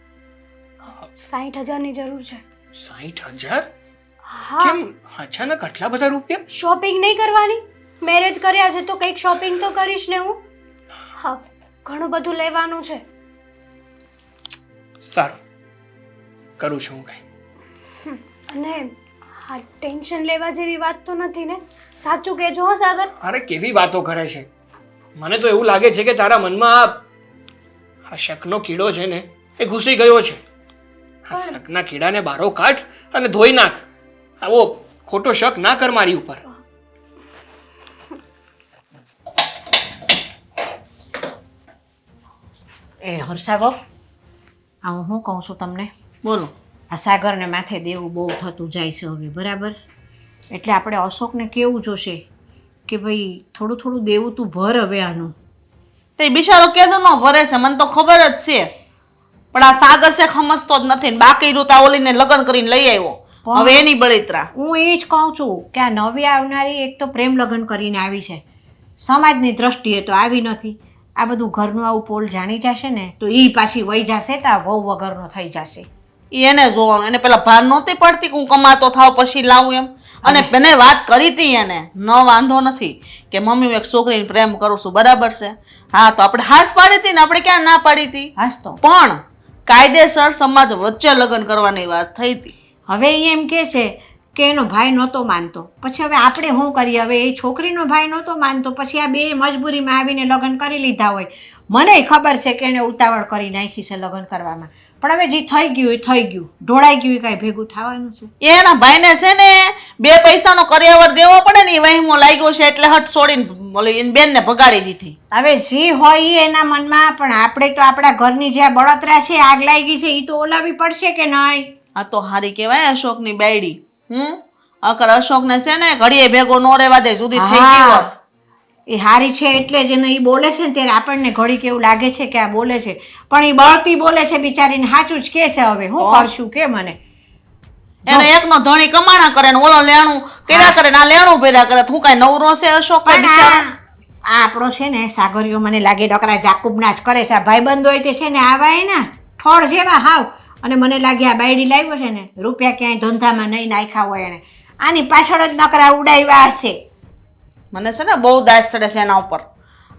60,000ની જરૂર છે. 60,000? હા. કેમ અચાનક આટલા બધા રૂપિયા? શોપિંગ નહીં કરવાની? મેરેજ કર્યા છે તો કંઈક શોપિંગ તો કરીશ ને હું. હા, ઘણું બધું લેવાનું છે. સારું, કરું છું હું કંઈ. અને હા, ટેન્શન લેવા જેવી વાત તો નથી ને? સાચું કહેજો હો સાગર. અરે કેવી વાતો કરે છે! મને તો એવું લાગે છે કે તારા મનમાં આ શકનો કીડો છે ને એ ઘૂસી ગયો છે. આ શકના કીડાને બારો કાઢ અને ધોઈ નાખ. આવો ખોટો શક ના કર મારી ઉપર. એ હર્ષાબો, આ હું શું કહું છું તમને, બોલો. આ સાગરને માથે દેવું બહુ થતું જાય છે હવે, બરાબર? એટલે આપણે અશોકને કેવું જોશે કે ભાઈ થોડું થોડું દેવું તું ભર હવે આનું. તે બિચારો કેદું ન ભરે છે, મને તો ખબર જ છે. પણ આ સાગર છે સમજતો જ નથી ને બાકી રૂતા ઓલીને લગ્ન કરીને લઈ આવ્યો. હવે એની બળિત્રા. હું એ જ કહું છું કે આ નવી આવનારી એક તો પ્રેમ લગ્ન કરીને આવી છે, સમાજની દ્રષ્ટિએ તો આવી નથી. આ બધું ઘરનું આવું પોલ જાણી જશે ને તો એ પાછી વહી જશે તો આ વહુ વગરનો થઈ જશે. ઈ એને જોવાનું. એને પેલા ભાન નહોતી પડતી કે હું કમાતો થાવ પછી લાવું એમ. અને એને વાત કરી હતી એને, ન વાંધો નથી કે મમ્મી હું એક છોકરીને પ્રેમ કરું છું, બરાબર છે. હા તો આપણે હાસ પાડી હતી ને, આપણે ક્યાં ના પાડી હતી? હાસ તો પણ કાયદેસર સમાજ વચ્ચે લગ્ન કરવાની વાત થઈ હતી. હવે એ એમ કહે છે કે એનો ભાઈ નહોતો માનતો, પછી હવે આપણે શું કરીએ? હવે એ છોકરીનો ભાઈ નહોતો માનતો, પછી આ બે મજબૂરીમાં આવીને લગ્ન કરી લીધા હોય. મને ખબર છે કે એને ઉતાવળ કરી નાખી છે લગ્ન કરવામાં, પણ હવે જે થઈ ગયું એ થઈ ગયું, ઢોળાઈ ગયું એ કાંઈ ભેગું થવાનું છે? એના ભાઈને છે ને બે પૈસાનો કર્યાવર દેવો પડે ને, એ વહેમો લાગ્યો છે એટલે હટ છોડીને ઓલી એની બેનને ભગાડી દીધી. હવે જે હોય એ એના મનમાં, પણ આપણે તો આપણા ઘરની જે આ બળતરા છે, આગ લાગી છે, એ તો ઓલાવી પડશે કે નહીં? આ તો હારી કહેવાય અશોકની બાયડી. અકર અશોકને છે ને ઘડીએ ભેગો નો રહેવા દે, જુદી થઈ ગઈ હોત. એ હારી છે એટલે જ એને એ બોલે છે ને ત્યારે આપણને ઘડીક એવું લાગે છે કે આ બોલે છે, પણ એ બળતી બોલે છે બિચારીને, સાચું જ કે છે. હવે હું કરશું કે મને એને એકનો ધણી કમાણા કરે ને ઓલો લેણું કર્યા કરે ને આ લેણું ભર્યા કરે. હું કઈ નવરો છે અશોક? પણ આ આપણો છે ને સાગરીઓ મને લાગે ડોકરા જાકુબના જ કરે છે. આ ભાઈબંધો હોય તે છે ને આવા એના ઠોળ જેવા હાવ. અને મને લાગે આ બાયડી લાવ્યો છે ને રૂપિયા ક્યાંય ધંધામાં નહીં નાખ્યા હોય એને, આની પાછળ જ નકરા ઉડાવ્યા હશે. મને છે ને બહુ દાસ ચડે છે એના ઉપર.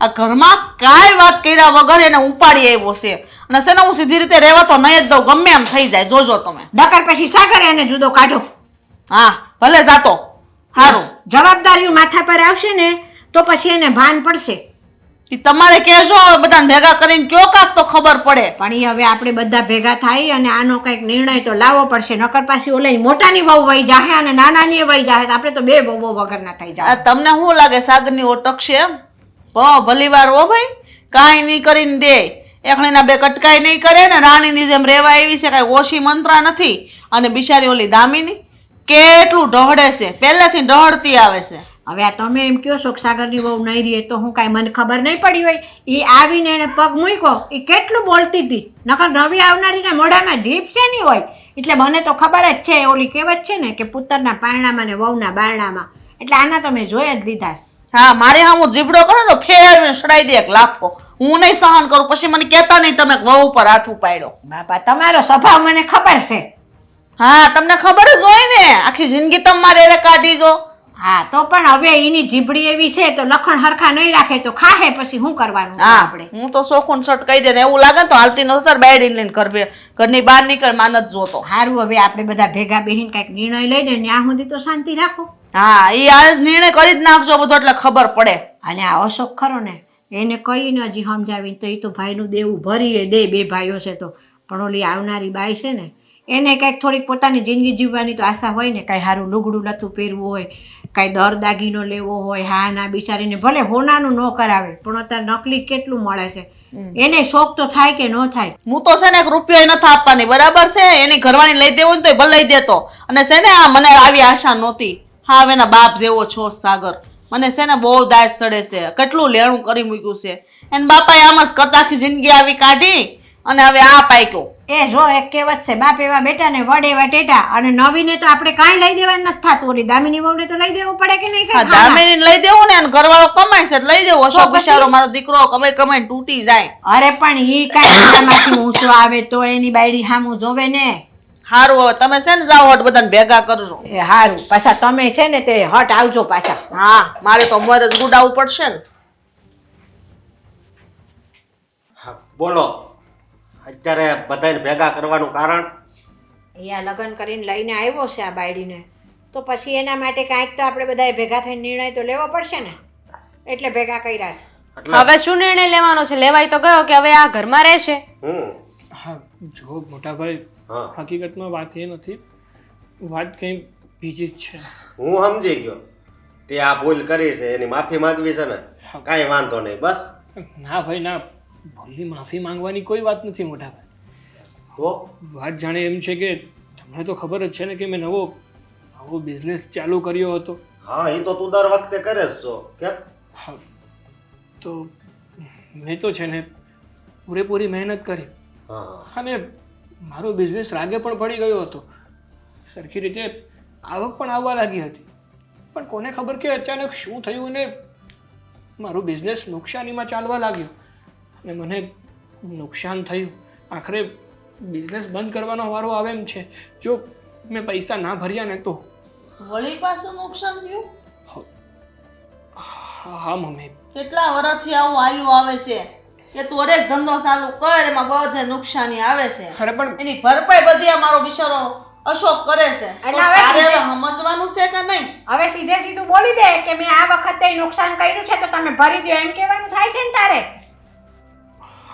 આ ઘરમાં કાંઈ વાત કર્યા વગર એને ઉપાડી આવ્યો છે. અને છે ને હું સીધી રીતે રહેવા તો નહીં જ દઉં, ગમે એમ થઈ જાય, જોજો તમે. નકર પછી સાગર એને જુદો કાઢો. હા ભલે જાતો સારું. જવાબદારીઓ માથા પર આવશે ને તો પછી એને ભાન પડશે. ઈ તમારે કહેજો, હવે બધાને ભેગા કરીને કયો કાક તો ખબર પડે. પણ એ હવે આપણે બધા ભેગા થાય અને આનો કંઈક નિર્ણય તો લાવવો પડશે, નકર પાછી ઓલે મોટાની વહુ વહી જાહે અને નાનાની વહી જાહે, આપણે તો બે વહુ વગરના થઈ આ જાય. તમને શું લાગે સાગરની ઓટક છે એમ? ભલી વાર હો ભાઈ, કાંઈ નહીં કરીને દે. એકણીના બે કટકાઈ નહીં કરે ને, રાણીની જેમ રેવા આવી છે, કાંઈ ઓછી મંત્રા નથી. અને બિચારી ઓલી દામિની કેટલું ઢહડે છે, પહેલેથી ઢહડતી આવે છે. હવે આ તમે એમ કહો છો કે સાગરની વહુ નહીં રહે તો હું કાંઈ મને ખબર નહીં પડી હોય? એ આવીને એને પગ મૂક્યો, એ કેટલું બોલતી હતી, નકર નવી આવનારીના મોઢામાં જીભ છે નહીં હોય. એટલે મને તો ખબર જ છે, ઓલી કહેવત છે ને કે પુત્રના પારણામાં ને વહુના બારણામાં, એટલે આના તો મેં જોઈ જ લીધા. હા મારે હા હું જીબડો કરો તો ફેરવીને સડાઈ દે એક લાફો. હું નહીં સહન કરું, પછી મને કહેતા નહીં તમે વહુ ઉપર હાથ ઉપાડ્યો. બાપા તમારો સ્વભાવ મને ખબર છે. હા તમને ખબર જ હોય ને, આખી જિંદગી તમારે એને કાઢી જો. હા તો પણ હવે એની જીભડી એવી છે તો લખણ હરખા નહીં રાખે તો ખાહે, પછી શું કરવાનું હા આપણે? હું તો શોખુન શર્ટ કહી દે ને એવું લાગે ને તો હાલતી નતો તાર બાયડી લઈને ઘરની બહાર નીકળ માન જ જોતો. સારું, હવે આપણે બધા ભેગા બેહીને કંઈક નિર્ણય લઈને ત્યાં સુધી તો શાંતિ રાખો. હા એ આ નિર્ણય કરી જ નાખજો બધો, એટલે ખબર પડે. અને આ અશોક ખરો ને એને કહીને હજી સમજાવીને તો એ તો ભાઈનું દેવું ભરીએ દે, બે ભાઈઓ છે તો. પણ ઓલી આવનારી બાઈ છે ને એને કંઈક થોડીક પોતાની જિંદગી જીવવાની તો આશા હોય ને, કાંઈ સારું લુગડું લતું પહેરવું હોય, કાંઈ દર દાગીનો લેવો હોય. હા ના બિચારીને ભલે હોનાનું ન કરાવે પણ અત્યારે નકલી કેટલું મળે છે, એને શોખ તો થાય કે ન થાય? હું તો છે ને એક રૂપિયો નથી આપવાની, બરાબર છે? એની ઘરવાળી લઈ દેવું ને તો ભલે લઈ દેતો. અને છે ને આ મને આવી આશા નહોતી. હા હવે એના બાપ જેવો છો સાગર, મને છે ને બહુ દાસ ચડે છે, કેટલું લેણું કરી મૂક્યું છે. એને બાપાએ આમ જ કરતા આખી જિંદગી આવી કાઢી અને હવે આ પાક્યો. એ જો એક કહેવત છે, બાપ એવા બેટા ને વડ એવા ટેટા. અને નવીને તો આપણે કાંઈ લઈ દેવાનું નથી થતું, ઓલી દામિની વહુને તો લઈ દેવું પડે કે નહીં? હા દામિની લઈ દેવું ને, અને ઘરવાળો કમાય છે લઈ દેવું. અશોક બિચારો મારો દીકરો કમાઈ કમાઈને તૂટી જાય. અરે પણ ઈ કાંઈ એનામાંથી ઊંચો આવે તો એની બાયડી સામું જોવે ને. હારું હવે તમે છે ને જાઓ હટ બધાને ભેગા કરજો. એ હારું, પાછા તમે છે ને તે હટ આવજો પાછા. હા મારે તો મોર જ ગુડાવવું પડશે ને. હા બોલો, અત્યારે બધાને ભેગા કરવાનું કારણ? અહીંયા લગ્ન કરીને લઈને આવ્યો છે આ બાયડીને, તો પછી એના માટે કાંઈક તો આપણે બધાએ ભેગા થઈને નિર્ણય તો લેવો પડશે ને, એટલે ભેગા કર્યા છે. એટલે હવે શું નિર્ણય લેવાનો છે? લેવાય તો ગયો કે હવે આ ઘરમાં રહેશે. હા જો મોટા ભાઈ, હા હકીકતમાં વાત એ નથી, વાત કંઈ બીજી જ છે. હું સમજી ગયો, તે આ ભૂલ કરી છે એની માફી માંગવી છે ને, કાંઈ વાંધો નહીં. બસ ના ભાઈ ના, ભૂલની માફી માંગવાની કોઈ વાત નથી મોટા ભાઈ. તો વાત જાણે એમ છે કે તમને તો ખબર જ છે ને કે મેં નવો બિઝનેસ ચાલુ કર્યો હતો. હા એ તો તું દર વખતે કરે જ છો કેમ? હા, તો મેં તો છે ને પૂરેપૂરી મહેનત કરી હા અને મારો બિઝનેસ રાગે પણ પડી ગયો હતો. સરખી રીતે આવક પણ આવવા લાગી હતી. પણ કોને ખબર કે અચાનક શું થયું અને મારું બિઝનેસ નુકસાનીમાં ચાલવા લાગ્યો અને મને નુકસાન થયું. આખરે બિઝનેસ બંધ કરવાનો વારો આવે એમ છે. જો મેં પૈસા ના ભર્યા ને તો. વળી પાછું નુકસાન થયું? હા મમ્મી, કેટલા વર્ષથી આવું આવ્યું આવે છે કે તું હરેક ધંધો ચાલુ કર એમાં બધે નુકસાની આવે છે. અરે પણ એની ભરપાઈ બધી આ મારો બિચારો અશોક કરે છે. તો એટલે હવે તારે સીધે- હવે સમજવાનું છે કે નહીં? હવે સીધે સીધું બોલી દે કે મેં આ વખતે નુકસાન કર્યું છે તો તમે ભરી દો એમ કહેવાનું થાય છે ને તારે.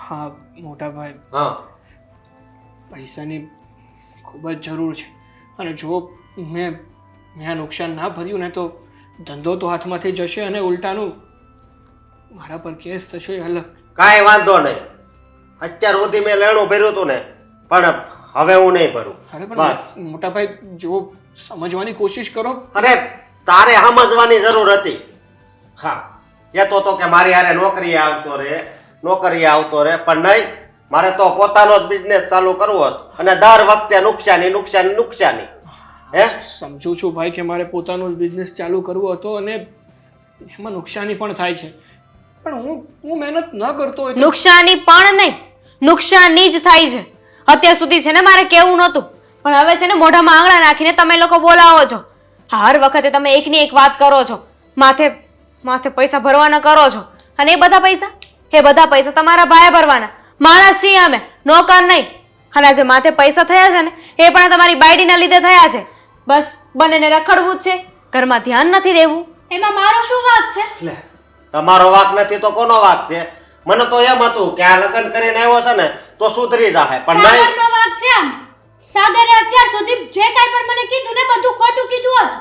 હા મોટા ભાઈ, હા પૈસાની ખૂબ જ જરૂર છે અને જો મેં આ નુકસાન ના ભર્યું ને તો ધંધો તો હાથમાંથી જશે અને ઉલટાનું મારા પર કેસ થશે એ અલગ. કાંઈ વાંધો નહીં. અત્યાર સુધી મેં લેણું ભર્યું હતું ને પણ હવે હું નહીં ભરું. અરે બસ. પણ મોટા ભાઈ જો સમજવાની કોશિશ કરો. અરે તારે સમજવાની જરૂર હતી. હા કહેતો તો કે મારી હારે નોકરીએ આવતો રે પણ નહીં. મારે તો પોતાનો જ બિઝનેસ ચાલુ કરવો છે અને દર વખતે નુકસાની. હે સમજુ છું ભાઈ કે મારે પોતાનો બિઝનેસ ચાલુ કરવો હતો અને એમાં નુકસાની પણ થાય છે. પણ હું મહેનત ન કરતો હોય તો નુકસાની પણ નહીં, નુકસાની જ થાય છે. અત્યાર સુધી છે ને મારે કેવું નહોતું, પણ હવે છે ને મોઢામાં આંગળા નાખીને તમે લોકો બોલાવો છો. હર વખતે તમે એકની એક વાત કરો છો, માથે પૈસા ભરવાના કરો છો. અને એ બધા પૈસા તમારા ભાઈએ ભરવાના. માણસ છીએ અમે, નોકર નહીં. અને આજે માથે પૈસા થયા છે ને એ પણ તમારી બાયડીના લીધે થયા છે. બસ બંનેને રખડવું જ છે, ઘરમાં ધ્યાન નથી દેવું. એમાં મારો શું વાંક છે? લે, તમારો વાંક નથી તો કોનો વાંક છે? મને તો એમ હતું કે આ લગ્ન કરીને આવ્યો છે ને તો સુધરી જાહે પણ નહીં. સાગરનો વાંક છે આમ. સાગરે અત્યાર સુધી જે કાંઈ પણ મને કીધું ને બધું ખોટું કીધું હતું.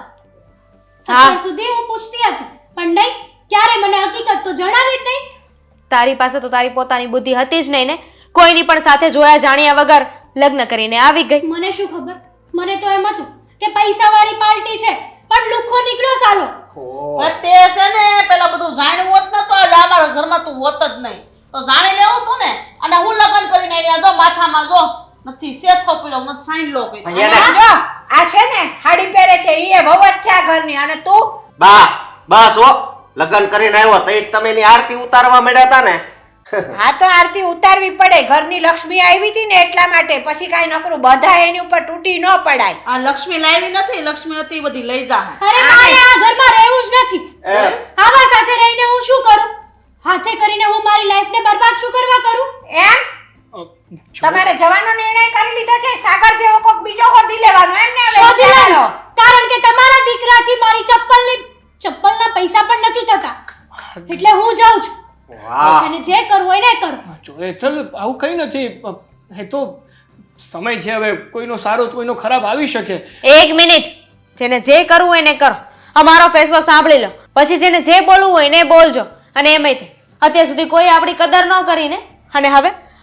અત્યાર સુધી હું પૂછતી હતી પણ નહીં, ક્યારે મને હકીકત તો જણાવી જ નહીં. તારી પાસે તો તારી પોતાની બુદ્ધિ હતી જ નહીં ને. કોઈની પણ સાથે જોયા જાણ્યા વગર લગ્ન કરીને આવી ગઈ. મને શું ખબર, મને તો એમ હતું કે પૈસાવાળી પાર્ટી છે પણ લુખ્ખો નીકળ્યો સાલો. પણ તે છે ને પેલા બધું જાણ્યું હોત ને તો આજ અમારા ઘરમાં તું હોત જ નહીં. તો જાણી લેવું તું ને. અને હું લગ્ન કરીને આવ્યા તો માથામાં જો નથી શેઠો પડ્યો નથી સાંઈડલો કર્યો. પણ અને એને આ જો આ છે ને હાડી પહેરે છે ઈ એ વહુ જ છે આ ઘરની અને તું બસ હો લગ્ન કરીને આવ્યો તો એક તમે એની આરતી ઉતારવા મળ્યા હતા ને. હા તો આરતી ઉતારવી પડે. ઘરની લક્ષ્મી આવી હતી ને એટલા માટે. પછી કાંઈ નકરું બધા એની ઉપર તૂટી ન પડાય. આ લક્ષ્મી લાવી નથી, લક્ષ્મી હતી બધી લઈ જા. અરે મારે આ ઘરમાં રહેવું જ નથી. એ, આવા સાથે રહીને હું શું કરું? હાથે કરીને હું મારી લાઈફને બરબાદ શું કરવા કરું? એમ તમારે જવાનો નિર્ણય કરી લીધો છે? સાગર જેવો કોક બીજો હોધી લેવાનો એમ ને? હવે શોધી વિચારો. લઈશ. કારણ કે તમારા દીકરાથી મારી ચપ્પલના પૈસા પણ નથી થતા. એટલે હું જાઉં છું. વાહ અને જે કરવું હોય ને એ કરો. જો હેતલ, આવું કંઈ નથી. એ તો સમય છે, હવે કોઈનો સારો તો કોઈનો ખરાબ આવી શકે. એક મિનિટ, જેને જે કરવું હોય ને કરો. અમારો ફેસલો સાંભળી લો, પછી જેને જે બોલવું હોય ને એ બોલજો. અને એમાંય તે અત્યાર સુધી કોઈ આપણી કદર ન કરીને અને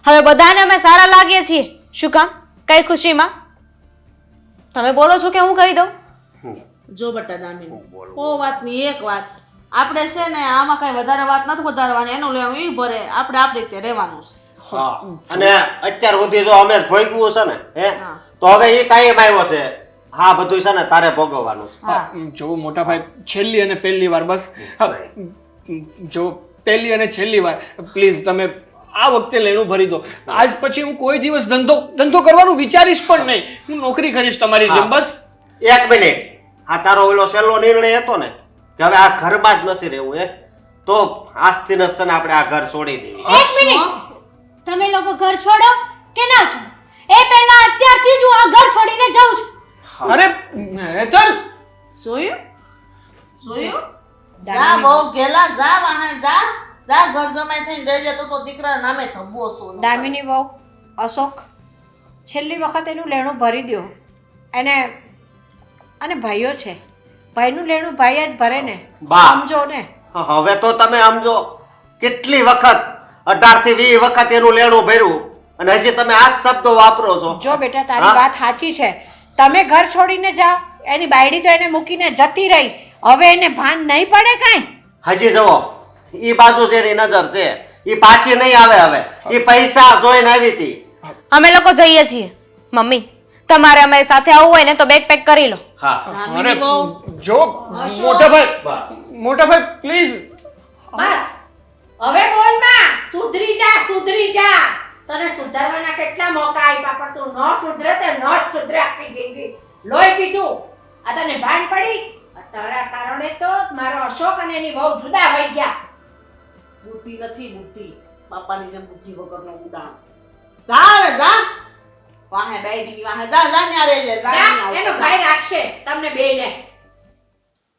હવે બધાને અમે સારા લાગીએ છીએ. શું કામ? કઈ ખુશીમાં? તમે બોલો છો કે હું કહી દઉં? જો બટા દામિની, ઓ વાતની એક વાત. આપણે છે ને આમાં કઈ વધારે વાત નથી વધારવાની. એનું લેવાનું ઈ ભરે, આપણે આપણી રીતે રહેવાનું છે. હા. અને અત્યાર સુધી જો અમે જ ભોગવ્યું છે ને હે હા. તો હવે એ કાયમ આવ્યો છે. હા બધું છે ને તારે ભોગવવાનું છે. હા. જો મોટા ભાઈ, છેલ્લી અને પહેલી વાર બસ. હા, જો પહેલી અને છેલ્લી વાર પ્લીઝ તમે આ વખતે લેણું ભરી દો. આજ પછી હું કોઈ દિવસ ધંધો કરવાનું વિચારીશ પણ નહીં. હું નોકરી કરીશ તમારી જેમ. બસ એક મિનિટ, આ તારો ઓલો છેલ્લો નિર્ણય હતો ને કે હવે આ ઘરમાં જ નથી રહેવું તો આજથી ન છે ને આપણે આ ઘર છોડી દેવી. એક મિનિટ, તમે લોકો ઘર છોડો કે ના છોડો એ પહેલા અત્યારથી જ હું આ ઘર છોડીને જાઉં છું. અરે હેતલ, જોયું? જા બહુ ગેલા, જા વાહન જા ઘર જમાઈ થઈને રહી જતો તો દીકરા નામે થબો છો. દામિની વહુ અશોક છેલ્લી વખત એનું લેણું ભરી દ્યો. અને ભાઈઓ છે, ભાઈનું લેણું ભાઈ જ ભરે ને. બા. સમજો ને. હવે તો તમે સમજો કેટલી વખત 18 થી 20 વખત એનું લેણું ભર્યું અને હજી તમે આ જ શબ્દો વાપરો છો. જો બેટા તારી હા? વાત સાચી છે. તમે ઘર છોડીને જાઓ, એની બાયડી તો એને મૂકીને જતી રહી, હવે એને ભાન નહીં પડે કાંઈ? હજી જુઓ ઈ બાજુ જેની નજર છે ઈ પાછી નહીં આવે. હવે ઈ પૈસા જોઈને આવી હતી. અમે લોકો જઈએ છીએ. મમ્મી તમારે અમારી સાથે આવવું હોય ને તો બેગ પેક કરી લો. હા અરે જો મોટા ભાઈ પ્લીઝ. બસ હવે બોલ માં, સુધરી જા. તને સુધારવાના કેટલા મોકા આપ્યા પણ તું ન સુધરે તે ન જ સુધરે આખી જિંદગી. લોહી પીધું. આ તને ભાન પડી? આ તારા કારણે તો મારો અશોક અને એની વહુ જુદા થઈ ગયા. બુદ્ધિ નથી બુદ્ધિ, બાપાની જેમ બુદ્ધિ વગરનો ઉડાણ. જા હવે જા, વાહે બેડી વાહે જા જા ન્યા રહેજે જા જા, ન્યા એનો ભાઈ રાખશે તમને બેયને.